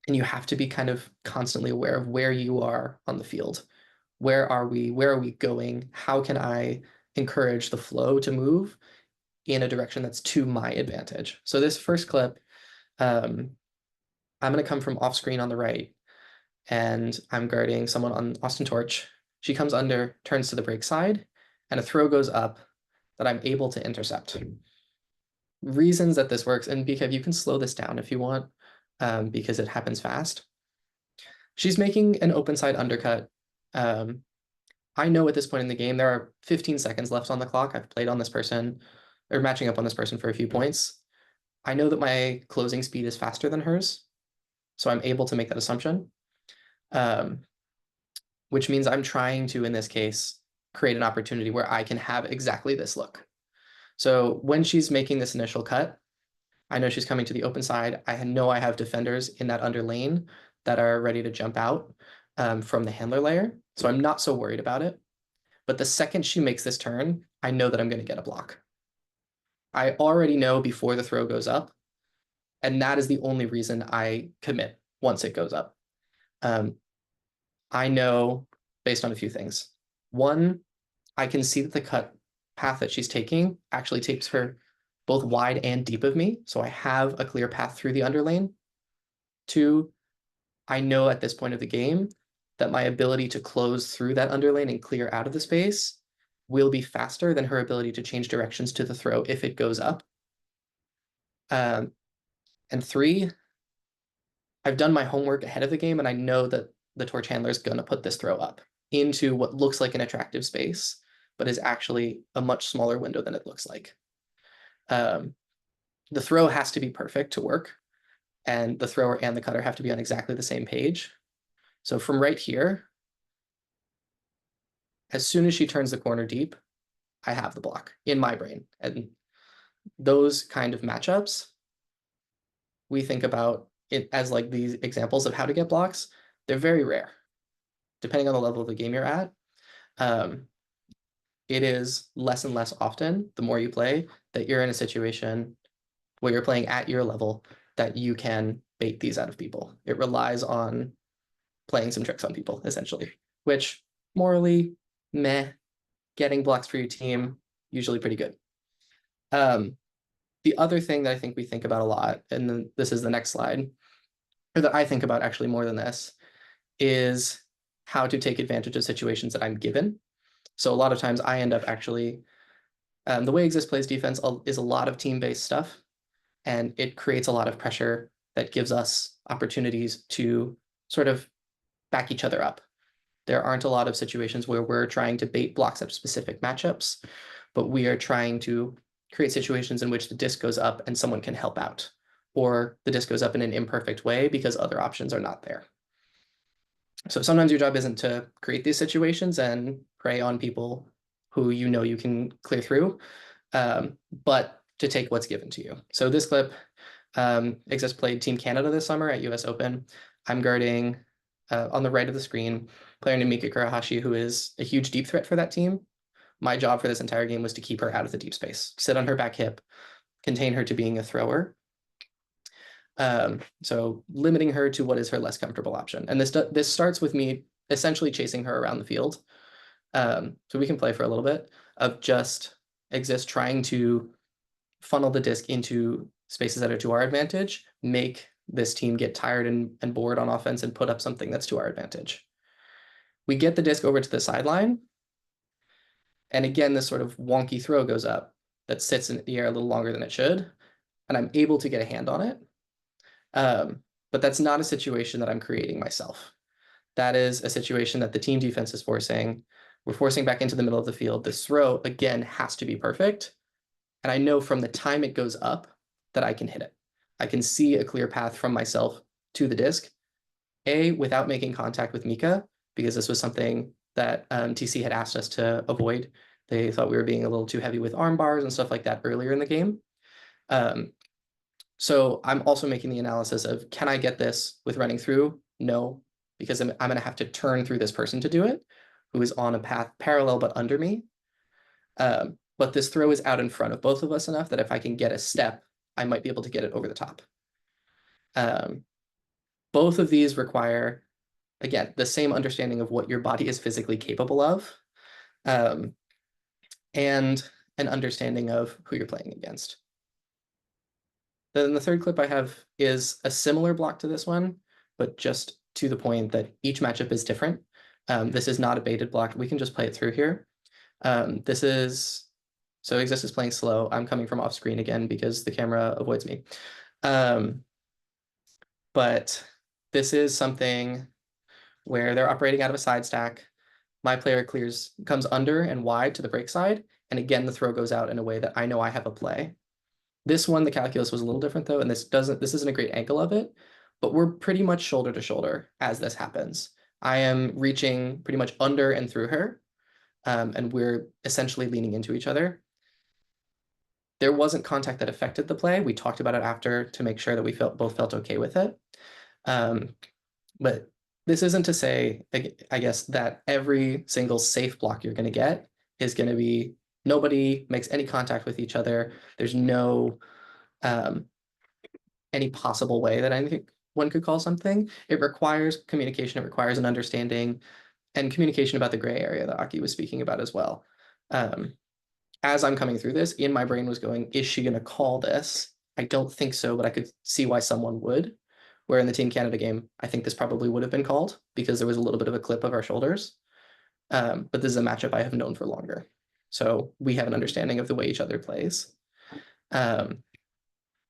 Speaker 6: you have to be kind of constantly aware of where you are on the field. Where are we going? How can I encourage the flow to move in a direction that's to my advantage? So this first clip, I'm going to come from off screen on the right, and I'm guarding someone on Austin Torch. She comes under, turns to the break side, and a throw goes up that I'm able to intercept. Reasons that this works, and BK, you can slow this down if you want, because it happens fast. She's making an open side undercut. I know at this point in the game, there are 15 seconds left on the clock. I've played on this person, or matching up on this person for a few points. I know that my closing speed is faster than hers, so I'm able to make that assumption. Which means I'm trying to, in this case, create an opportunity where I can have exactly this look. So when she's making this initial cut, I know she's coming to the open side. I know I have defenders in that under lane that are ready to jump out from the handler layer. So I'm not so worried about it. But the second she makes this turn, I know that I'm going to get a block. I already know before the throw goes up, and that is the only reason I commit once it goes up. I know based on a few things. One, I can see that the cut path that she's taking actually takes her both wide and deep of me, so I have a clear path through the underlane. Two, I know at this point of the game that my ability to close through that underlane and clear out of the space will be faster than her ability to change directions to the throw if it goes up. And three, I've done my homework ahead of the game, and I know that the torch handler is going to put this throw up into what looks like an attractive space, but is actually a much smaller window than it looks like. The throw has to be perfect to work, and the thrower and the cutter have to be on exactly the same page. So from right here, as soon as she turns the corner deep, I have the block in my brain. And those kind of matchups, we think about it as like these examples of how to get blocks. They're very rare, depending on the level of the game you're at. It is less and less often, the more you play, that you're in a situation where you're playing at your level that you can bait these out of people. It relies on playing some tricks on people, essentially, which morally, meh, getting blocks for your team, usually pretty good. The other thing that I think we think about a lot, and then this is the next slide, or that I think about actually more than this, is how to take advantage of situations that I'm given. So a lot of times I end up actually, the way XIST plays defense is a lot of team-based stuff, and it creates a lot of pressure that gives us opportunities to sort of back each other up. There aren't a lot of situations where we're trying to bait blocks at specific matchups, but we are trying to create situations in which the disc goes up and someone can help out, or the disc goes up in an imperfect way because other options are not there. So sometimes your job isn't to create these situations and prey on people who you know you can clear through, but to take what's given to you. So this clip, XIST played Team Canada this summer at US Open. I'm guarding on the right of the screen, player named Mika Kurahashi, who is a huge deep threat for that team. My job for this entire game was to keep her out of the deep space, sit on her back hip, contain her to being a thrower. So limiting her to what is her less comfortable option. And this starts with me essentially chasing her around the field. So we can play for a little bit of just XIST trying to funnel the disc into spaces that are to our advantage, make this team get tired and bored on offense and put up something that's to our advantage. We get the disc over to the sideline. And again, this sort of wonky throw goes up that sits in the air a little longer than it should. And I'm able to get a hand on it. But that's not a situation that I'm creating myself. That is a situation that the team defense is forcing. We're forcing back into the middle of the field. This throw, again, has to be perfect. And I know from the time it goes up that I can hit it. I can see a clear path from myself to the disc, without making contact with Mika, because this was something that TC had asked us to avoid. They thought we were being a little too heavy with arm bars and stuff like that earlier in the game. So I'm also making the analysis of, can I get this with running through? No, because I'm going to have to turn through this person to do it, who is on a path parallel but under me. But this throw is out in front of both of us enough that if I can get a step, I might be able to get it over the top. Both of these require, again, the same understanding of what your body is physically capable of, and an understanding of who you're playing against. Then the third clip I have is a similar block to this one, but just to the point that each matchup is different. This is not a baited block. We can just play it through here. So XIST is playing slow. I'm coming from off screen again because the camera avoids me. But this is something where they're operating out of a side stack. My player comes under and wide to the break side. And again, the throw goes out in a way that I know I have a play. This one, the calculus was a little different though, and this isn't a great angle of it, but we're pretty much shoulder to shoulder as this happens. I am reaching pretty much under and through her, and we're essentially leaning into each other. There wasn't contact that affected the play. We talked about it after to make sure that we both felt okay with it. But this isn't to say, I guess, that every single safe block you're going to get is going to be nobody makes any contact with each other. There's no any possible way that I think one could call something. It requires communication. It requires an understanding and communication about the gray area that Aki was speaking about as well. As I'm coming through this, in my brain was going, is she going to call this? I don't think so, but I could see why someone would. Where in the Team Canada game, I think this probably would have been called because there was a little bit of a clip of our shoulders. But this is a matchup I have known for longer. So we have an understanding of the way each other plays. And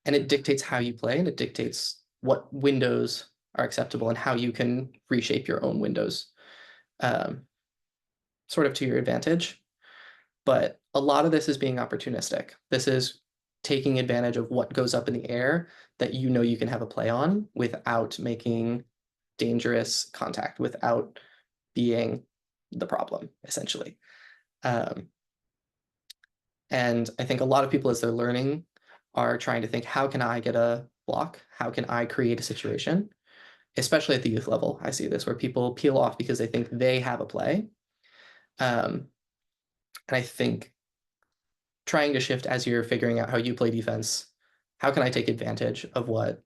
Speaker 6: it dictates how you play, and it dictates what windows are acceptable and how you can reshape your own windows sort of to your advantage. But a lot of this is being opportunistic. This is taking advantage of what goes up in the air that you know you can have a play on without making dangerous contact, without being the problem, essentially. And I think a lot of people, as they're learning, are trying to think, how can I get a block? How can I create a situation? Especially at the youth level, I see this where people peel off because they think they have a play. And I think trying to shift as you're figuring out how you play defense, how can I take advantage of what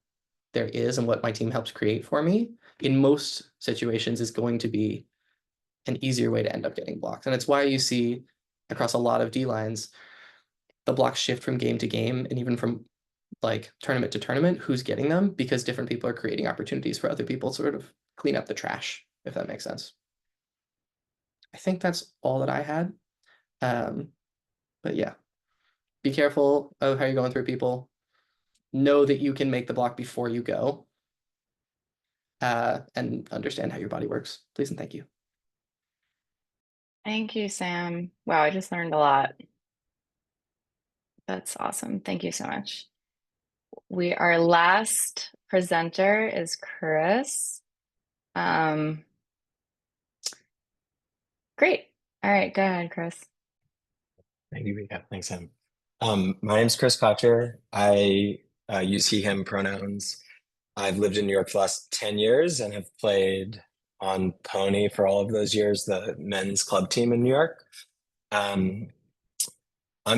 Speaker 6: there is and what my team helps create for me, in most situations is going to be an easier way to end up getting blocks. And it's why you see across a lot of D lines, the blocks shift from game to game and even from like tournament to tournament, who's getting them, because different people are creating opportunities for other people to sort of clean up the trash, if that makes sense. I think that's all that I had. But yeah, be careful of how you're going through people. Know that you can make the block before you go. And understand how your body works. Please and thank you.
Speaker 1: Thank you, Sam. Wow, I just learned a lot. That's awesome. Thank you so much. Our last presenter is Chris. Great. All right, go ahead, Chris.
Speaker 7: Thank you. Yeah, thanks, Sam. My name's Chris Kocher. I use he, him pronouns. I've lived in New York for the last 10 years and have played on Pony for all of those years, the men's club team in New York. I'm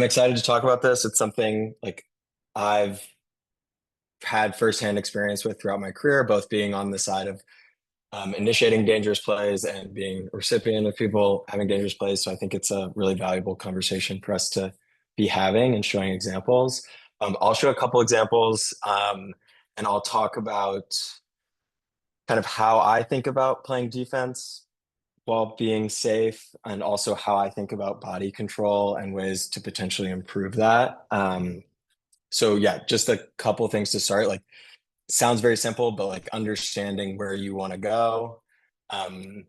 Speaker 7: excited to talk about this. It's something like I've had firsthand experience with throughout my career, both being on the side of initiating dangerous plays and being a recipient of people having dangerous plays. So I think it's a really valuable conversation for us to be having and showing examples. I'll show a couple examples and I'll talk about kind of how I think about playing defense while being safe, and also how I think about body control and ways to potentially improve that. So yeah, just a couple of things to start. Like, sounds very simple, but like understanding where you want to go, and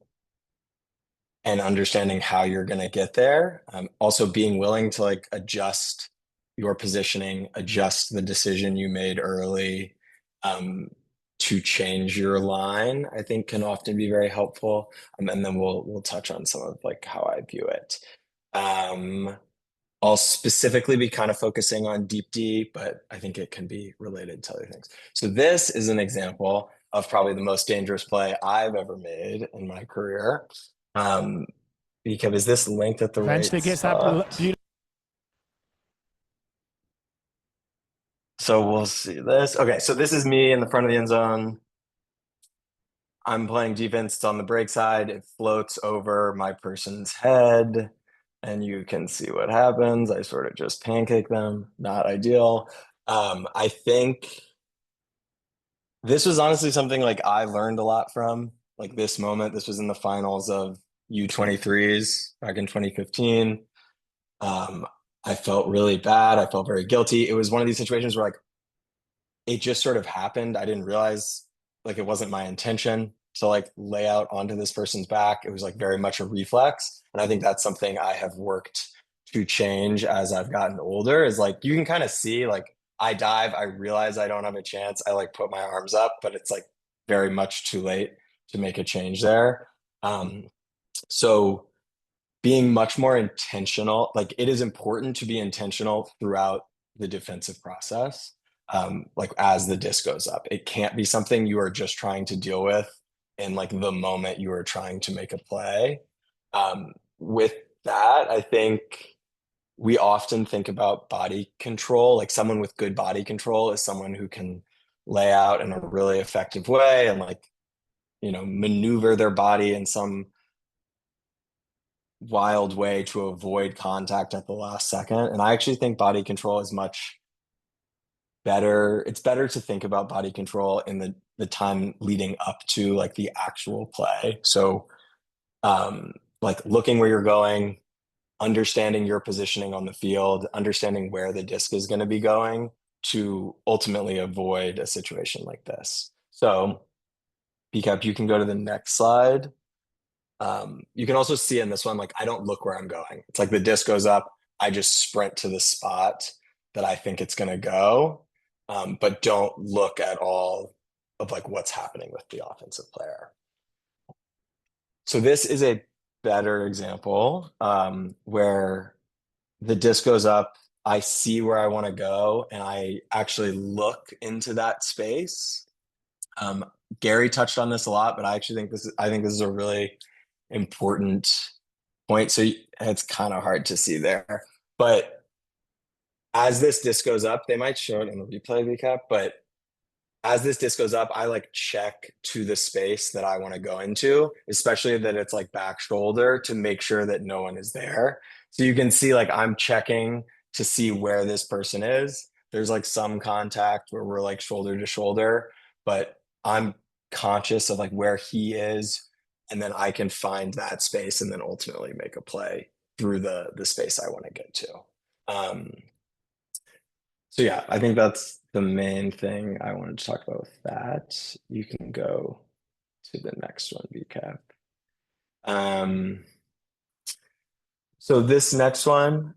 Speaker 7: understanding how you're going to get there. Also being willing to like adjust your positioning, adjust the decision you made early, to change your line, I think can often be very helpful. And then we'll touch on some of like how I view it. I'll specifically be kind of focusing on deep D, but I think it can be related to other things. So this is an example of probably the most dangerous play I've ever made in my career. Because this length at the
Speaker 2: Eventually
Speaker 7: right
Speaker 2: gets
Speaker 7: spot.
Speaker 2: that.
Speaker 7: So we'll see this. Okay, so this is me in the front of the end zone. I'm playing defense. It's on the break side. It floats over my person's head, and you can see what happens. I sort of just pancake them. Not ideal. I think this was honestly something like I learned a lot from. Like this moment, this was in the finals of U23s back in 2015. I felt really bad. I felt very guilty. It was one of these situations where like it just sort of happened. I didn't realize like it wasn't my intention to like lay out onto this person's back. It was like very much a reflex. And I think that's something I have worked to change as I've gotten older, is like you can kind of see like I dive, I realize I don't have a chance. I like put my arms up, but it's like very much too late to make a change there. So being much more intentional, like it is important to be intentional throughout the defensive process. Like as the disc goes up, it can't be something you are just trying to deal with in like the moment you are trying to make a play. With that, I think we often think about body control, like someone with good body control is someone who can lay out in a really effective way and like, maneuver their body in some wild way to avoid contact at the last second. And I actually think body control is much better. It's better to think about body control in the time leading up to like the actual play. So like looking where you're going, understanding your positioning on the field, understanding where the disc is going to be going to ultimately avoid a situation like this. So BCAP, you can go to the next slide. You can also see in this one, like I don't look where I'm going. It's like the disc goes up, I just sprint to the spot that I think it's going to go, but don't look at all of like what's happening with the offensive player. So this is a better example where the disc goes up, I see where I want to go, and I actually look into that space. Gary touched on this a lot, but I actually think this is a really important point. So it's kind of hard to see there, but as this disc goes up, they might show it in the replay recap, but as this disc goes up, I like check to the space that I want to go into, especially that it's like back shoulder to make sure that no one is there. So you can see like I'm checking to see where this person is. There's like some contact where we're like shoulder to shoulder, but I'm conscious of like where he is, and then I can find that space and then ultimately make a play through the space I want to get to. So yeah, I think that's the main thing I wanted to talk about with that. You can go to the next one, BCAP. So this next one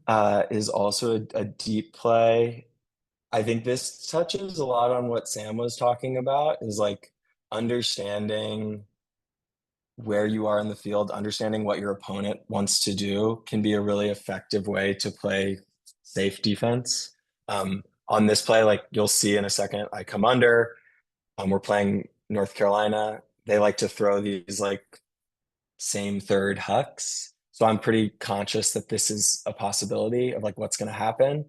Speaker 7: is also a deep play. I think this touches a lot on what Sam was talking about, is like understanding where you are in the field, understanding what your opponent wants to do can be a really effective way to play safe defense. On this play, like you'll see in a second, I come under, we're playing North Carolina. They like to throw these like same third hucks. So I'm pretty conscious that this is a possibility of like what's going to happen.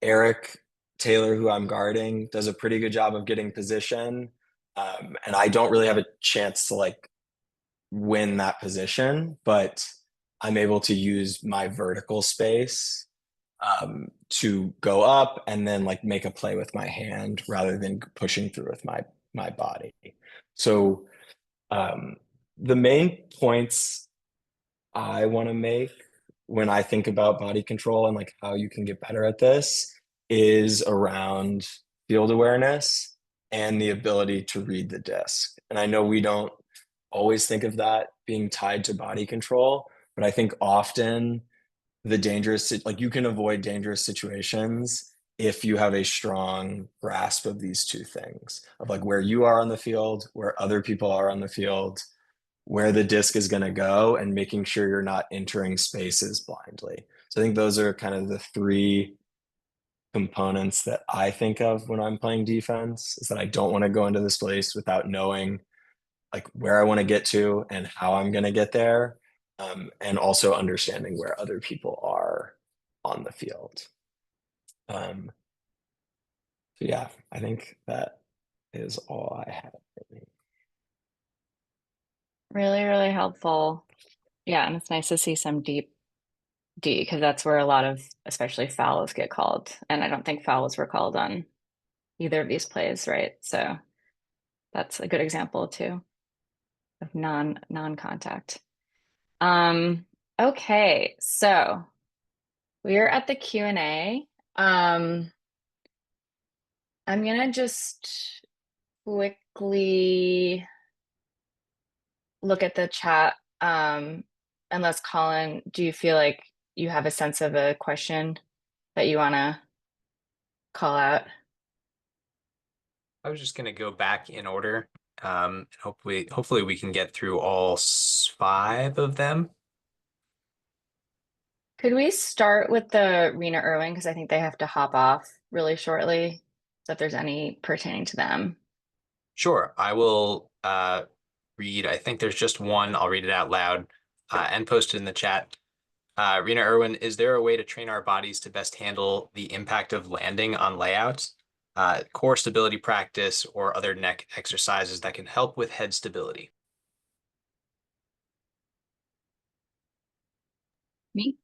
Speaker 7: Eric Taylor, who I'm guarding, does a pretty good job of getting position. And I don't really have a chance to like win that position, but I'm able to use my vertical space to go up and then like make a play with my hand rather than pushing through with my body. So the main points I want to make when I think about body control and like how you can get better at this is around field awareness and the ability to read the disc. And I know we don't always think of that being tied to body control, but I think often like you can avoid dangerous situations if you have a strong grasp of these two things, of like where you are on the field, where other people are on the field, where the disc is going to go, and making sure you're not entering spaces blindly. So I think those are kind of the three components that I think of when I'm playing defense, is that I don't want to go into this place without knowing like where I want to get to and how I'm going to get there. And also understanding where other people are on the field. So yeah, I think that is all I have.
Speaker 1: Really, really helpful. Yeah, and it's nice to see some deep D, because that's where a lot of especially fouls get called. And I don't think fouls were called on either of these plays, right? So that's a good example too of non-contact. Okay, so we're at the Q&A. I'm gonna just quickly look at the chat. Unless Colin, do you feel like you have a sense of a question that you want to call out?
Speaker 8: I was just going to go back in order. Hopefully we can get through all 5 of them.
Speaker 1: Could we start with the Rena Erwin, because I think they have to hop off really shortly, so if there's any pertaining to them.
Speaker 8: Sure, I will read. I think there's just one. I'll read it out loud and post it in the chat. Rena, Erwin, is there a way to train our bodies to best handle the impact of landing on layouts? Core stability practice or other neck exercises that can help with head stability?
Speaker 4: Me?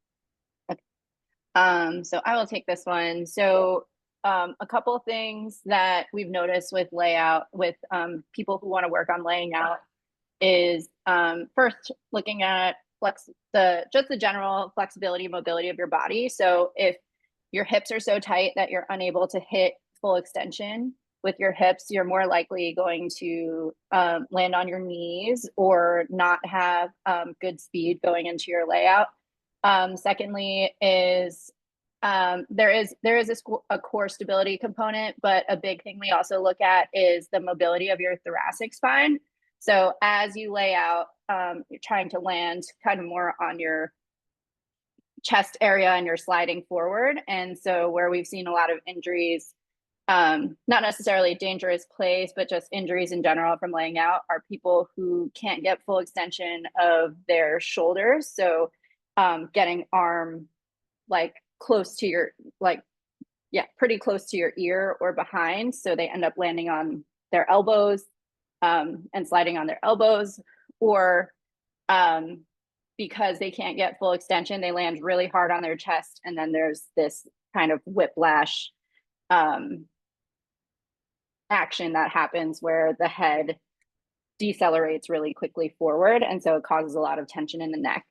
Speaker 4: Okay. So I will take this one. So a couple of things that we've noticed with layout, with people who want to work on laying out is first looking at just the general flexibility, mobility of your body. So if your hips are so tight that you're unable to hit full extension with your hips, you're more likely going to land on your knees or not have good speed going into your layout. Secondly is there is a core stability component, but a big thing we also look at is the mobility of your thoracic spine. So as you lay out, you're trying to land kind of more on your chest area and you're sliding forward. And so where we've seen a lot of injuries, not necessarily dangerous plays, but just injuries in general from laying out are people who can't get full extension of their shoulders. So getting arm like close to your, pretty close to your ear or behind. So they end up landing on their elbows and sliding on their elbows, or because they can't get full extension, they land really hard on their chest. And then there's this kind of whiplash action that happens where the head decelerates really quickly forward. And so it causes a lot of tension in the neck.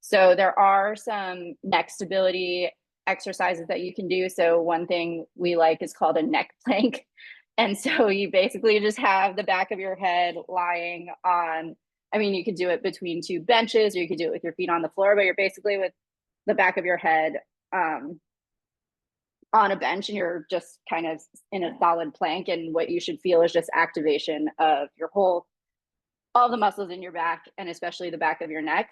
Speaker 4: So there are some neck stability exercises that you can do. So one thing we like is called a neck plank. And so you basically just have the back of your head lying on, I mean, you could do it between two benches or you could do it with your feet on the floor, but you're basically with the back of your head on a bench and you're just kind of in a solid plank. And what you should feel is just activation of your all the muscles in your back and especially the back of your neck.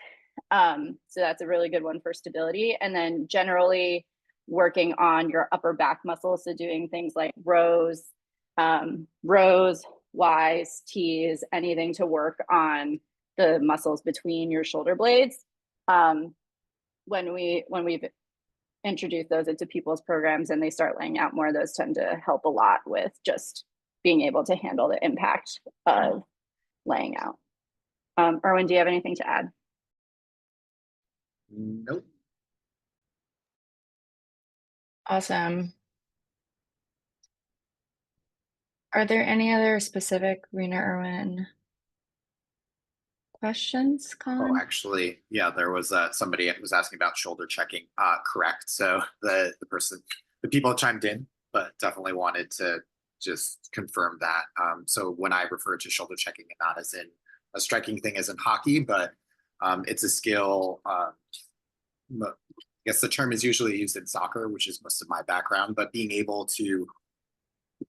Speaker 4: So that's a really good one for stability. And then generally working on your upper back muscles. So doing things like rows, Ys, Ts, anything to work on the muscles between your shoulder blades. When we've introduced those into people's programs and they start laying out more, those tend to help a lot with just being able to handle the impact of laying out. Erwin, do you have anything to add?
Speaker 3: Nope.
Speaker 1: Awesome. Are there any other specific Rena, Erwin questions, Colin?
Speaker 3: Oh, actually, yeah, there was somebody was asking about shoulder checking. Correct. So the people chimed in, but definitely wanted to just confirm that. So when I refer to shoulder checking, not as in a striking thing as in hockey, but it's a skill. I guess the term is usually used in soccer, which is most of my background, but being able to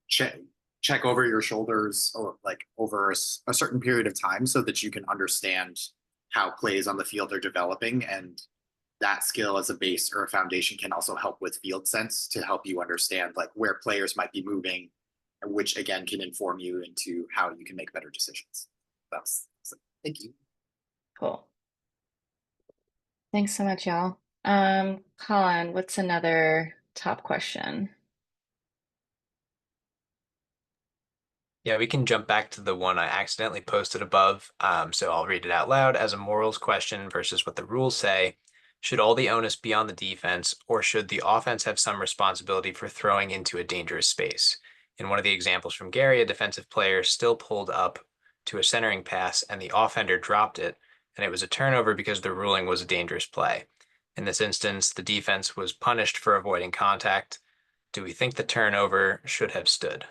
Speaker 3: check over your shoulders or like over a certain period of time so that you can understand how plays on the field are developing. And that skill as a base or a foundation can also help with field sense to help you understand like where players might be moving, which again can inform you into how you can make better decisions. Thank you.
Speaker 1: Cool. Thanks so much, y'all. Colin, what's another top question?
Speaker 8: Yeah, we can jump back to the one I accidentally posted above. So I'll read it out loud as a morals question versus what the rules say. Should all the onus be on the defense, or should the offense have some responsibility for throwing into a dangerous space? In one of the examples from Gary, a defensive player still pulled up to a centering pass and the offender dropped it, and it was a turnover because the ruling was a dangerous play. In this instance, the defense was punished for avoiding contact. Do we think the turnover should have stood?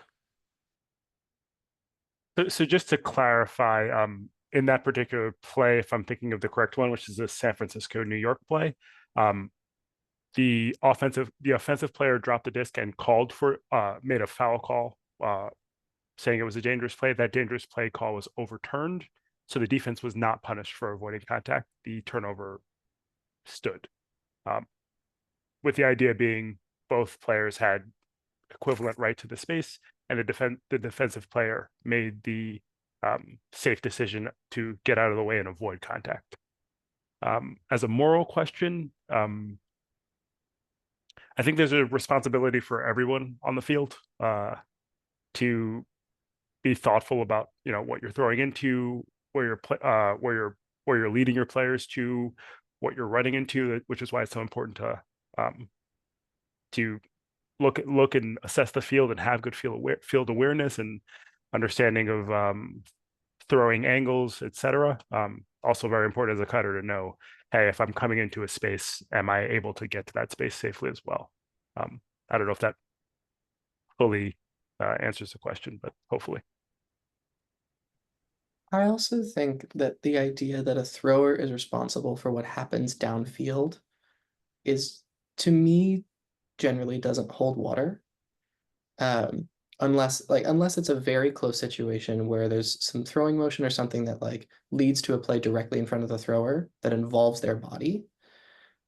Speaker 2: So just to clarify, in that particular play, if I'm thinking of the correct one, which is the San Francisco, New York play, the offensive player dropped the disc and called for, made a foul call, saying it was a dangerous play. That dangerous play call was overturned. So the defense was not punished for avoiding contact. The turnover stood. With the idea being both players had equivalent right to the space. and the defensive player made the safe decision to get out of the way and avoid contact. As a moral question, I think there's a responsibility for everyone on the field to be thoughtful about, you know, what you're throwing into, where you're leading your players to, what you're running into, which is why it's so important to look and assess the field and have good field awareness and understanding of throwing angles, etc. Also very important as a cutter to know, hey, if I'm coming into a space, am I able to get to that space safely as well? I don't know if that fully answers the question, but hopefully.
Speaker 6: I also think that the idea that a thrower is responsible for what happens downfield is, to me, generally doesn't hold water. Unless it's a very close situation where there's some throwing motion or something that like leads to a play directly in front of the thrower that involves their body.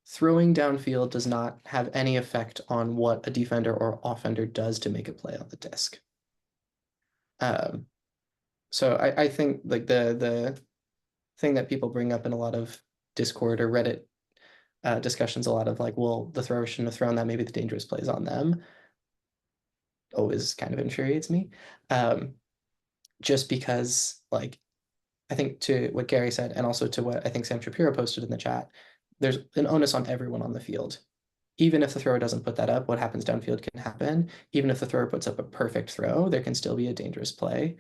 Speaker 6: Throwing downfield does not have any effect on what a defender or offender does to make a play on the disc. So I think like the thing that people bring up in a lot of Discord or Reddit discussions, a lot of like, well, the thrower shouldn't have thrown that, maybe the dangerous plays on them, always kind of infuriates me. Just because, like, I think to what Gary said, and also to what I think Sam Shapiro posted in the chat, there's an onus on everyone on the field. Even if the thrower doesn't put that up, what happens downfield can happen. Even if the thrower puts up a perfect throw, there can still be a dangerous play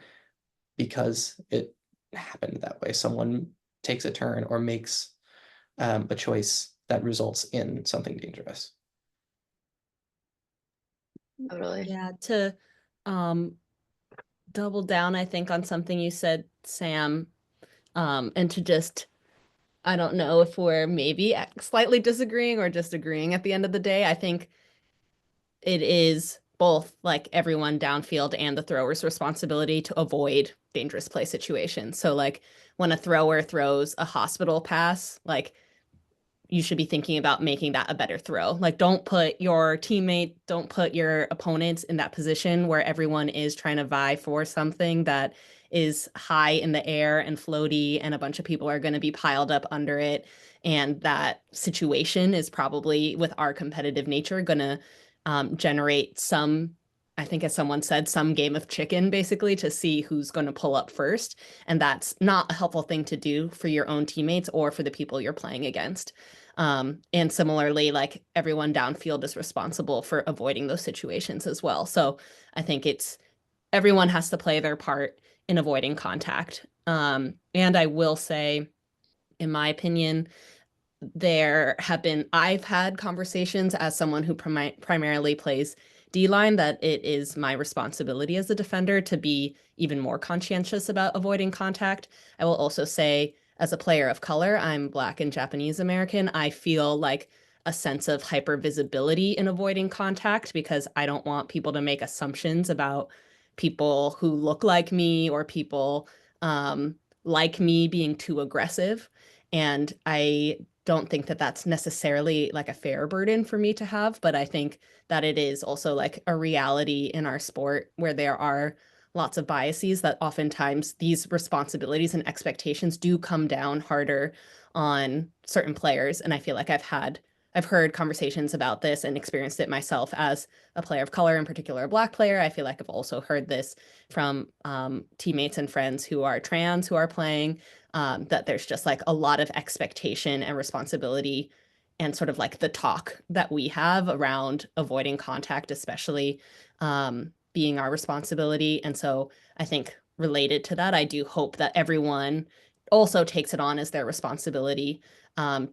Speaker 6: because it happened that way. Someone takes a turn or makes a choice that results in something dangerous.
Speaker 1: Totally.
Speaker 5: Yeah, to double down, I think, on something you said, Sam, and to just, I don't know if we're maybe slightly disagreeing or just agreeing at the end of the day. I think it is both like everyone downfield and the thrower's responsibility to avoid dangerous play situations. So like when a thrower throws a hospital pass, like you should be thinking about making that a better throw. Like don't put your opponents in that position where everyone is trying to vie for something that is high in the air and floaty and a bunch of people are going to be piled up under it. And that situation is probably, with our competitive nature, going to generate some, I think as someone said, some game of chicken, basically, to see who's going to pull up first. And that's not a helpful thing to do for your own teammates or for the people you're playing against. And similarly, like everyone downfield is responsible for avoiding those situations as well. So I think everyone has to play their part in avoiding contact. And I will say, in my opinion, I've had conversations as someone who primarily plays D-line that it is my responsibility as a defender to be even more conscientious about avoiding contact. I will also say, as a player of color, I'm Black and Japanese American, I feel like a sense of hypervisibility in avoiding contact because I don't want people to make assumptions about people who look like me or people like me being too aggressive. And I don't think that that's necessarily like a fair burden for me to have, but I think that it is also like a reality in our sport where there are lots of biases that oftentimes these responsibilities and expectations do come down harder on certain players. And I feel like I've heard conversations about this and experienced it myself as a player of color, in particular a Black player. I feel like I've also heard this from teammates and friends who are trans who are playing, that there's just like a lot of expectation and responsibility and sort of like the talk that we have around avoiding contact, especially being our responsibility. And so I think related to that, I do hope that everyone also takes it on as their responsibility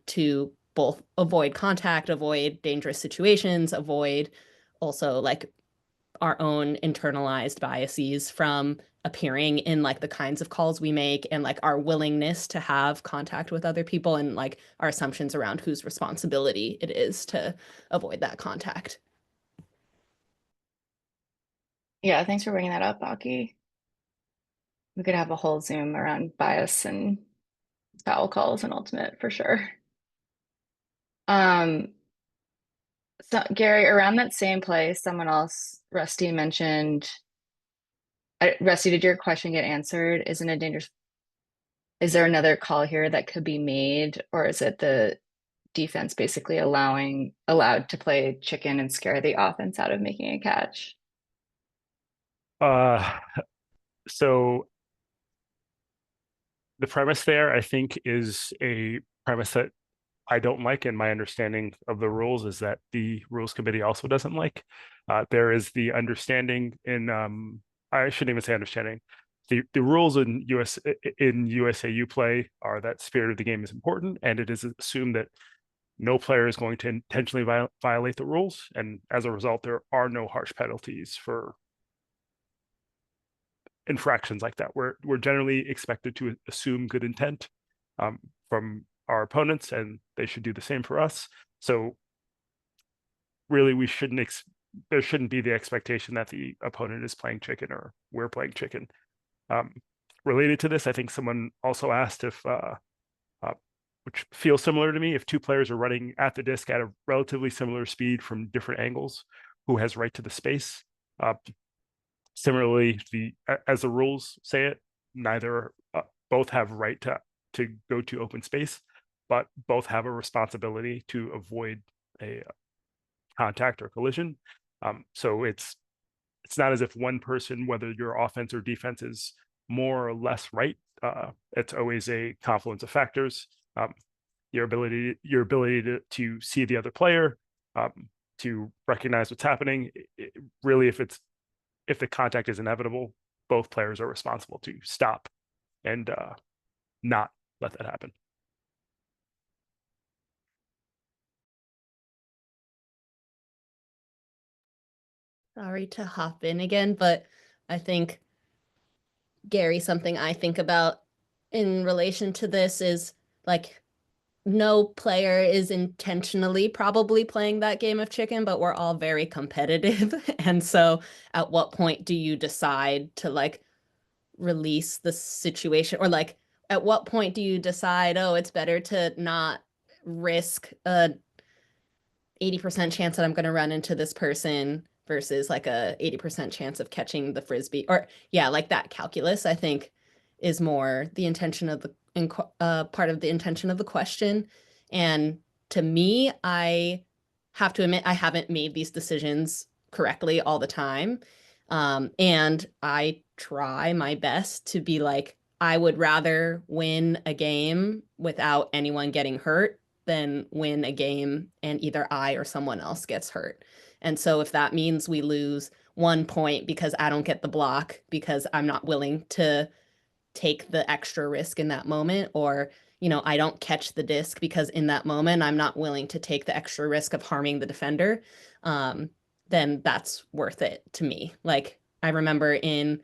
Speaker 5: to both avoid contact, avoid dangerous situations, avoid also like our own internalized biases from appearing in like the kinds of calls we make and like our willingness to have contact with other people and like our assumptions around whose responsibility it is to avoid that contact.
Speaker 1: Yeah, thanks for bringing that up, Aki. We could have a whole Zoom around bias and foul calls and ultimate for sure. So Gary, around that same place, someone else, Rusty, mentioned Rusty, did your question get answered? Isn't it dangerous? Is there another call here that could be made, or is it the defense basically allowed to play chicken and scare the offense out of making a catch?
Speaker 2: So the premise there, I think, is a premise that I don't like, and my understanding of the rules is that the rules committee also doesn't like. There is the understanding in I shouldn't even say understanding. The rules in USAU play are that spirit of the game is important, and it is assumed that no player is going to intentionally violate the rules, and as a result, there are no harsh penalties for infractions like that. We're generally expected to assume good intent from our opponents, and they should do the same for us. So really, there shouldn't be the expectation that the opponent is playing chicken or we're playing chicken. Related to this, I think someone also asked if, which feels similar to me, if two players are running at the disc at a relatively similar speed from different angles, who has right to the space? Similarly, as the rules say it, both have right to go to open space, but both have a responsibility to avoid a contact or collision. So it's not as if one person, whether your offense or defense, is more or less right. It's always a confluence of factors. Your ability to see the other player, to recognize what's happening. Really, if the contact is inevitable, both players are responsible to stop and not let that happen.
Speaker 5: Sorry to hop in again, but I think, Gary, something I think about in relation to this is like no player is intentionally probably playing that game of chicken, but we're all very competitive. And so at what point do you decide to like release the situation, or like at what point do you decide, oh, it's better to not risk a 80% chance that I'm going to run into this person versus like a 80% chance of catching the frisbee? Or yeah, like that calculus, I think, is more the intention of the part of the intention of the question. And to me, I have to admit I haven't made these decisions correctly all the time. And I try my best to be like, I would rather win a game without anyone getting hurt than win a game and either I or someone else gets hurt. And so if that means we lose 1 point because I don't get the block because I'm not willing to take the extra risk in that moment, or, you know, I don't catch the disc because in that moment I'm not willing to take the extra risk of harming the defender, then that's worth it to me. Like I remember in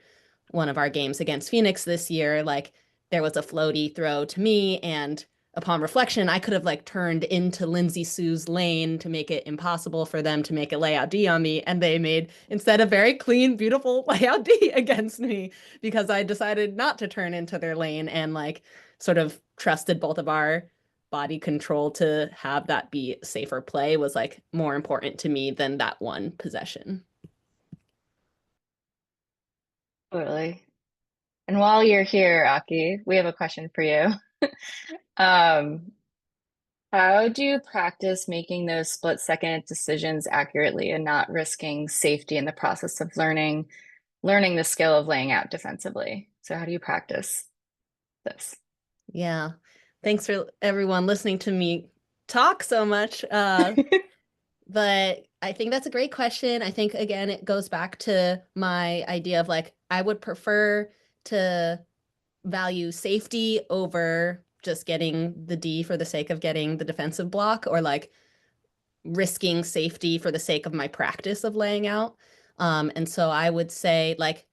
Speaker 5: one of our games against Phoenix this year, like there was a floaty throw to me, and upon reflection, I could have like turned into Lindsay Sue's lane to make it impossible for them to make a layout D on me. And they made instead a very clean, beautiful layout D against me because I decided not to turn into their lane and like sort of trusted both of our body control to have that be safer play was like more important to me than that one possession.
Speaker 1: Totally. And while you're here, Aki, we have a question for you. How do you practice making those split-second decisions accurately and not risking safety in the process of learning the skill of laying out defensively? So how do you practice this?
Speaker 5: Yeah. Thanks for everyone listening to me talk so much. But I think that's a great question. I think, again, it goes back to my idea of like, I would prefer to value safety over just getting the D for the sake of getting the defensive block, or like risking safety for the sake of my practice of laying out. And so I would say like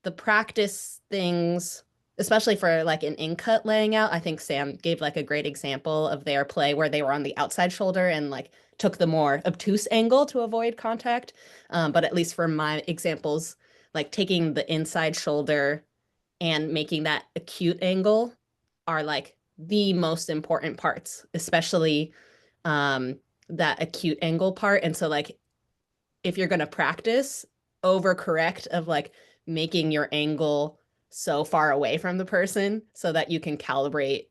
Speaker 5: the practice things, especially for like an in-cut laying out, I think Sam gave like a great example of their play where they were on the outside shoulder and like took the more obtuse angle to avoid contact. But at least for my examples, like taking the inside shoulder and making that acute angle are like the most important parts, especially that acute angle part. And so like if you're going to practice overcorrect of like making your angle so far away from the person so that you can calibrate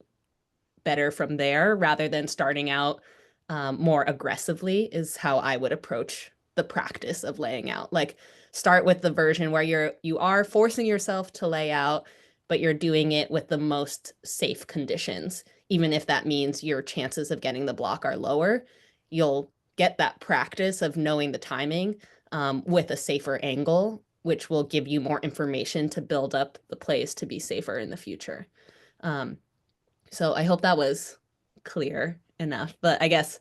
Speaker 5: better from there rather than starting out more aggressively is how I would approach the practice of laying out. Like start with the version where you are forcing yourself to lay out, but you're doing it with the most safe conditions. Even if that means your chances of getting the block are lower, you'll get that practice of knowing the timing with a safer angle, which will give you more information to build up the plays to be safer in the future. So I hope that was clear enough. But I guess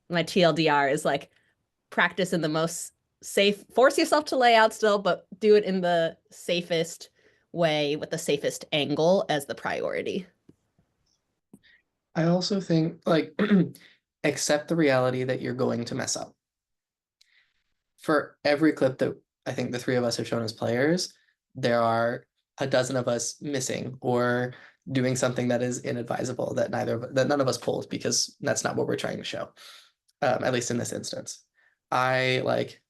Speaker 5: my TLDR is like practice in the most safe, force yourself to lay out still, but do it in the safest way with the safest angle as the priority.
Speaker 6: I also think like accept the reality that you're going to mess up. For every clip that I think the three of us have shown as players, there are a dozen of us missing or doing something that is inadvisable that none of us pulled, because that's not what we're trying to show. At least in this instance. I like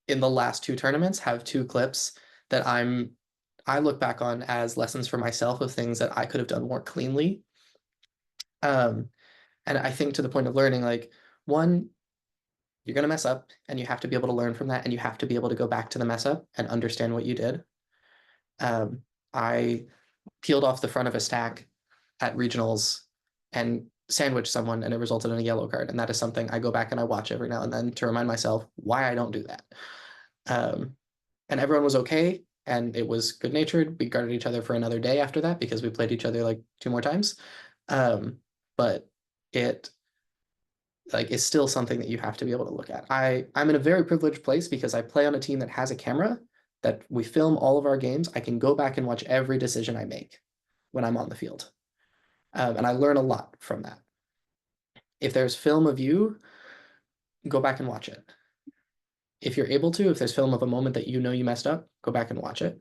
Speaker 6: in the last two tournaments have two clips that I look back on as lessons for myself of things that I could have done more cleanly. And I think to the point of learning, like one, you're going to mess up and you have to be able to learn from that, and you have to be able to go back to the mess up and understand what you did. I peeled off the front of a stack at regionals and sandwiched someone, and it resulted in a yellow card. And that is something I go back and I watch every now and then to remind myself why I don't do that. And everyone was okay, and it was good natured. We guarded each other for another day after that because we played each other like 2 more times. But it like is still something that you have to be able to look at. I'm in a very privileged place because I play on a team that has a camera that we film all of our games. I can go back and watch every decision I make when I'm on the field. And I learn a lot from that. If there's film of you, go back and watch it. If you're able to, if there's film of a moment that you know you messed up, go back and watch it.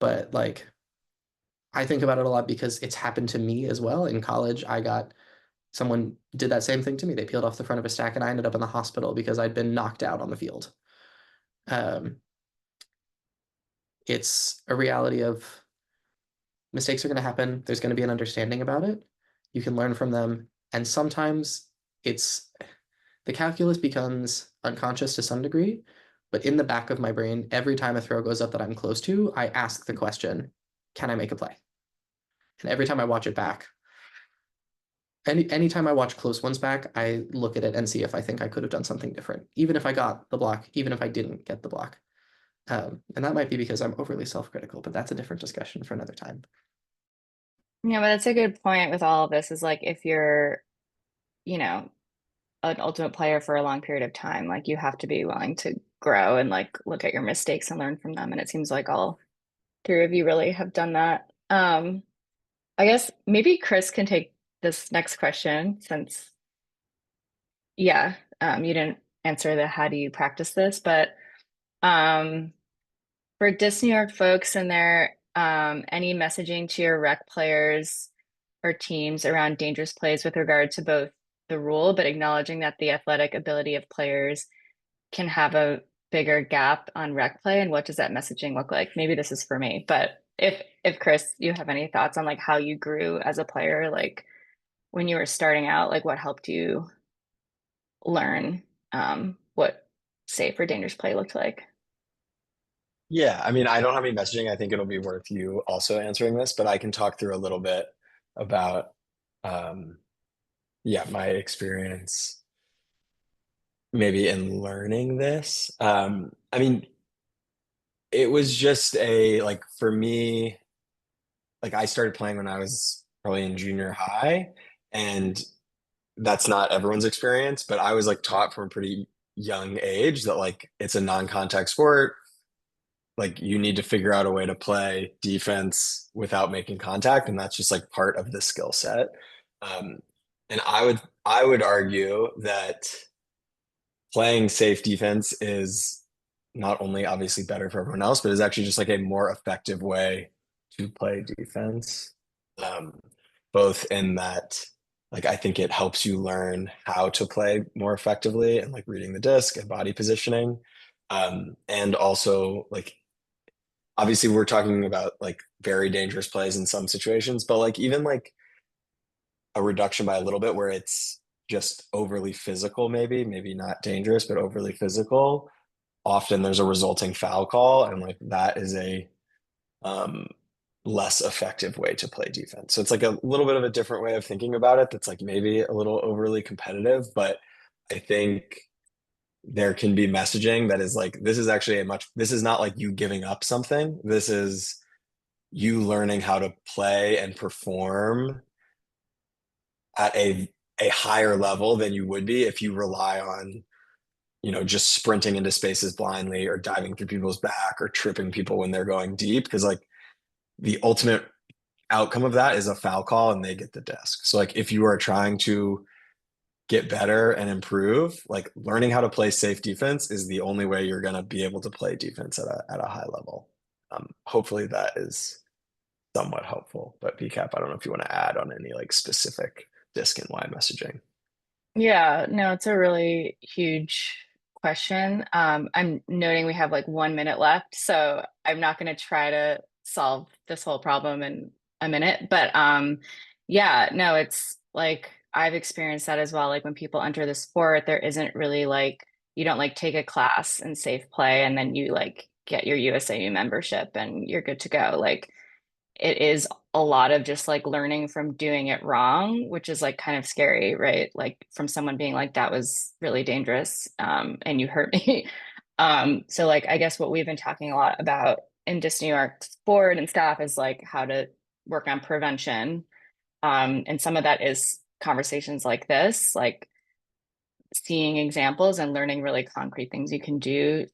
Speaker 6: But like, I think about it a lot because it's happened to me as well. In college, someone did that same thing to me. They peeled off the front of a stack and I ended up in the hospital because I'd been knocked out on the field. It's a reality of mistakes are going to happen. There's going to be an understanding about it. You can learn from them. And sometimes the calculus becomes unconscious to some degree, but in the back of my brain, every time a throw goes up that I'm close to, I ask the question, can I make a play? And every time I watch it back, anytime I watch close ones back, I look at it and see if I think I could have done something different, even if I got the block, even if I didn't get the block. And that might be because I'm overly self-critical, but that's a different discussion for another time.
Speaker 1: Yeah, but that's a good point with all of this is like if you're, an ultimate player for a long period of time, like you have to be willing to grow and like look at your mistakes and learn from them. And it seems like all three of you really have done that. I guess maybe Chris can take this next question since, you didn't answer the how do you practice this, but for DiscNY folks and their any messaging to your rec players or teams around dangerous plays with regard to both the rule, but acknowledging that the athletic ability of players can have a bigger gap on rec play, and what does that messaging look like? Maybe this is for me, but if Chris, you have any thoughts on like how you grew as a player, like when you were starting out, like what helped you learn what safe or dangerous play looked like?
Speaker 7: Yeah, I mean, I don't have any messaging. I think it'll be worth you also answering this, but I can talk through a little bit about my experience maybe in learning this. I mean, it was just like for me, like I started playing when I was probably in junior high, and that's not everyone's experience, but I was like taught from a pretty young age that like it's a non-contact sport. Like you need to figure out a way to play defense without making contact, and that's just like part of the skill set. And I would argue that playing safe defense is not only obviously better for everyone else, but is actually just like a more effective way to play defense. Both in that, like, I think it helps you learn how to play more effectively and like reading the disc and body positioning. And also like, obviously we're talking about like very dangerous plays in some situations, but like even like a reduction by a little bit where it's just overly physical, maybe not dangerous, but overly physical. Often there's a resulting foul call, and like that is a um, less effective way to play defense. So it's like a little bit of a different way of thinking about it. That's like maybe a little overly competitive, but I think there can be messaging that is like, this is actually this is not like you giving up something. This is you learning how to play and perform at a higher level than you would be if you rely on, just sprinting into spaces blindly or diving through people's back or tripping people when they're going deep. Because like the ultimate outcome of that is a foul call and they get the disc. So like if you are trying to get better and improve, like learning how to play safe defense is the only way you're going to be able to play defense at a high level. Hopefully that is somewhat helpful. But PCAP, I don't know if you want to add on any like specific DiscNY messaging.
Speaker 1: Yeah, no, it's a really huge question. I'm noting we have like 1 minute left, so I'm not going to try to solve this whole problem in a minute. But yeah, no, it's like I've experienced that as well. Like when people enter the sport, there isn't really like you don't like take a class in safe play and then you like get your USAU membership and you're good to go. Like it is a lot of just like learning from doing it wrong, which is like kind of scary, right? Like from someone being like, that was really dangerous, and you hurt me. So like I guess what we've been talking a lot about in DiscNY board and staff is like how to work on prevention. And some of that is conversations like this, like seeing examples and learning really concrete things you can do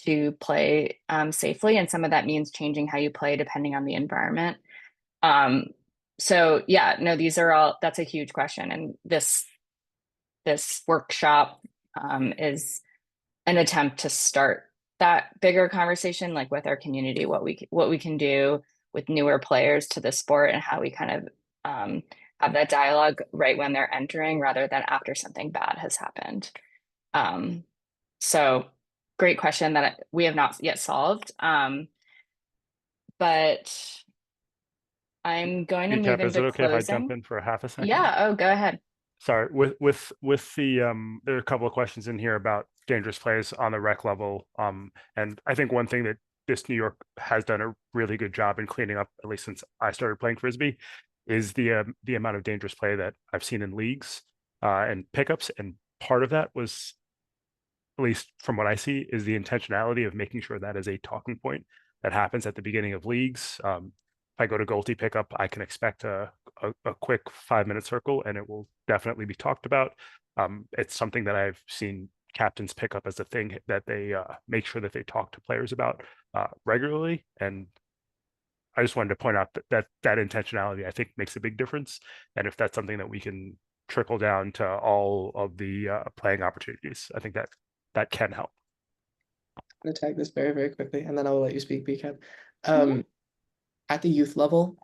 Speaker 1: to play safely. And some of that means changing how you play depending on the environment. So yeah, no, that's a huge question. And this workshop is an attempt to start that bigger conversation, like with our community, what we can do with newer players to the sport and how we kind of have that dialogue right when they're entering rather than after something bad has happened. So great question that we have not yet solved. But I'm going to move
Speaker 2: PCAP, is it
Speaker 1: into
Speaker 2: okay if I jump
Speaker 1: closing.
Speaker 2: in for a half a second?
Speaker 1: Yeah, oh, go ahead.
Speaker 2: Sorry, with the there are a couple of questions in here about dangerous plays on the rec level. And I think one thing that DiscNY has done a really good job in cleaning up, at least since I started playing Frisbee, is the amount of dangerous play that I've seen in leagues and pickups. And part of that was, at least from what I see, is the intentionality of making sure that is a talking point that happens at the beginning of leagues. If I go to Goalty pickup, I can expect a quick 5-minute circle, and it will definitely be talked about. It's something that I've seen captains pick up as a thing that they make sure that they talk to players about regularly. And I just wanted to point out that intentionality, I think, makes a big difference. And if that's something that we can trickle down to all of the playing opportunities, I think that can help.
Speaker 6: I'm going to tag this very, very quickly, and then I will let you speak, BCAP. At the youth level,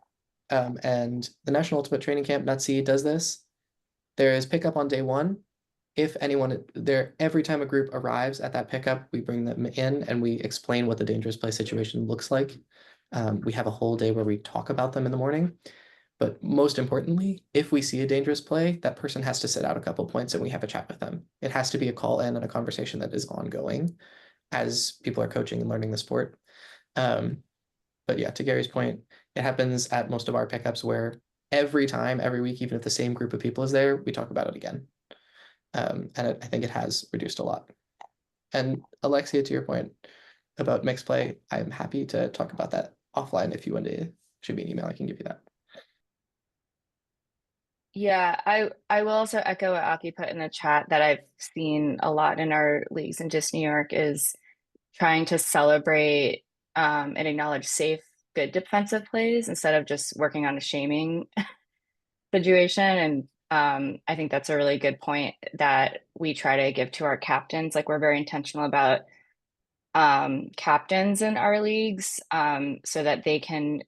Speaker 6: and the National Ultimate Training Camp .c does this. There is pickup on day 1. If anyone there, every time a group arrives at that pickup, we bring them in and we explain what the dangerous play situation looks like. We have a whole day where we talk about them in the morning. But most importantly, if we see a dangerous play, that person has to sit out a couple points and we have a chat with them. It has to be a call in and a conversation that is ongoing as people are coaching and learning the sport. But yeah, to Gary's point, it happens at most of our pickups where every time, every week, even if the same group of people is there, we talk about it again. And I think it has reduced a lot. And Alexia, to your point about mixed play, I'm happy to talk about that offline. If you want to shoot me an email, I can give you that.
Speaker 1: Yeah, I will also echo what Aki put in the chat that I've seen a lot in our leagues in DiscNY is trying to celebrate and acknowledge safe, good defensive plays instead of just working on a shaming situation. And I think that's a really good point that we try to give to our captains. Like we're very intentional about captains in our leagues so that they can,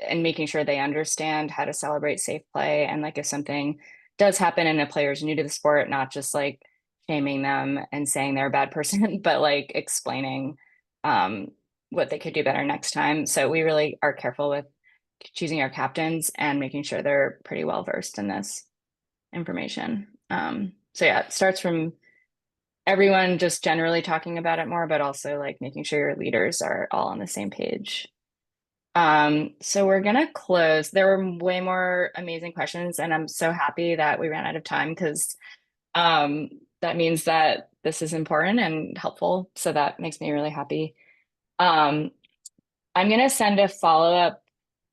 Speaker 1: and making sure they understand how to celebrate safe play. And like if something does happen and a player is new to the sport, not just like shaming them and saying they're a bad person, but like explaining what they could do better next time. So we really are careful with choosing our captains and making sure they're pretty well versed in this information. So yeah, it starts from everyone just generally talking about it more, but also like making sure your leaders are all on the same page. So we're gonna close. There were way more amazing questions, and I'm so happy that we ran out of time because that means that this is important and helpful. So that makes me really happy. I'm gonna send a follow-up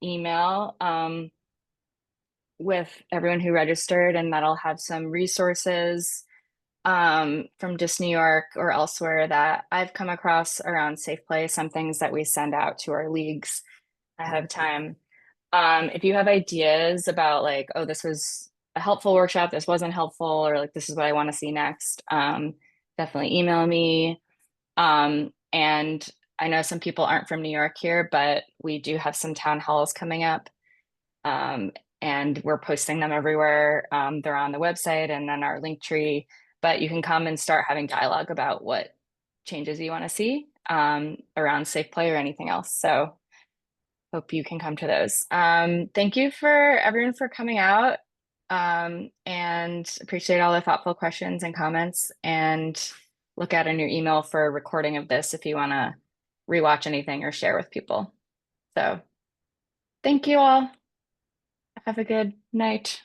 Speaker 1: email with everyone who registered, and that'll have some resources from DiscNY or elsewhere that I've come across around safe play, some things that we send out to our leagues ahead of time. If you have ideas about like, oh, this was a helpful workshop, this wasn't helpful, or like this is what I want to see next, definitely email me. And I know some people aren't from New York here, but we do have some town halls coming up. And we're posting them everywhere. They're on the website and then our link tree, but you can come and start having dialogue about what changes you want to see around safe play or anything else. So hope you can come to those. Thank you for everyone for coming out and appreciate all the thoughtful questions and comments, and look out in your email for a recording of this if you want to rewatch anything or share with people. So thank you all. Have a good night.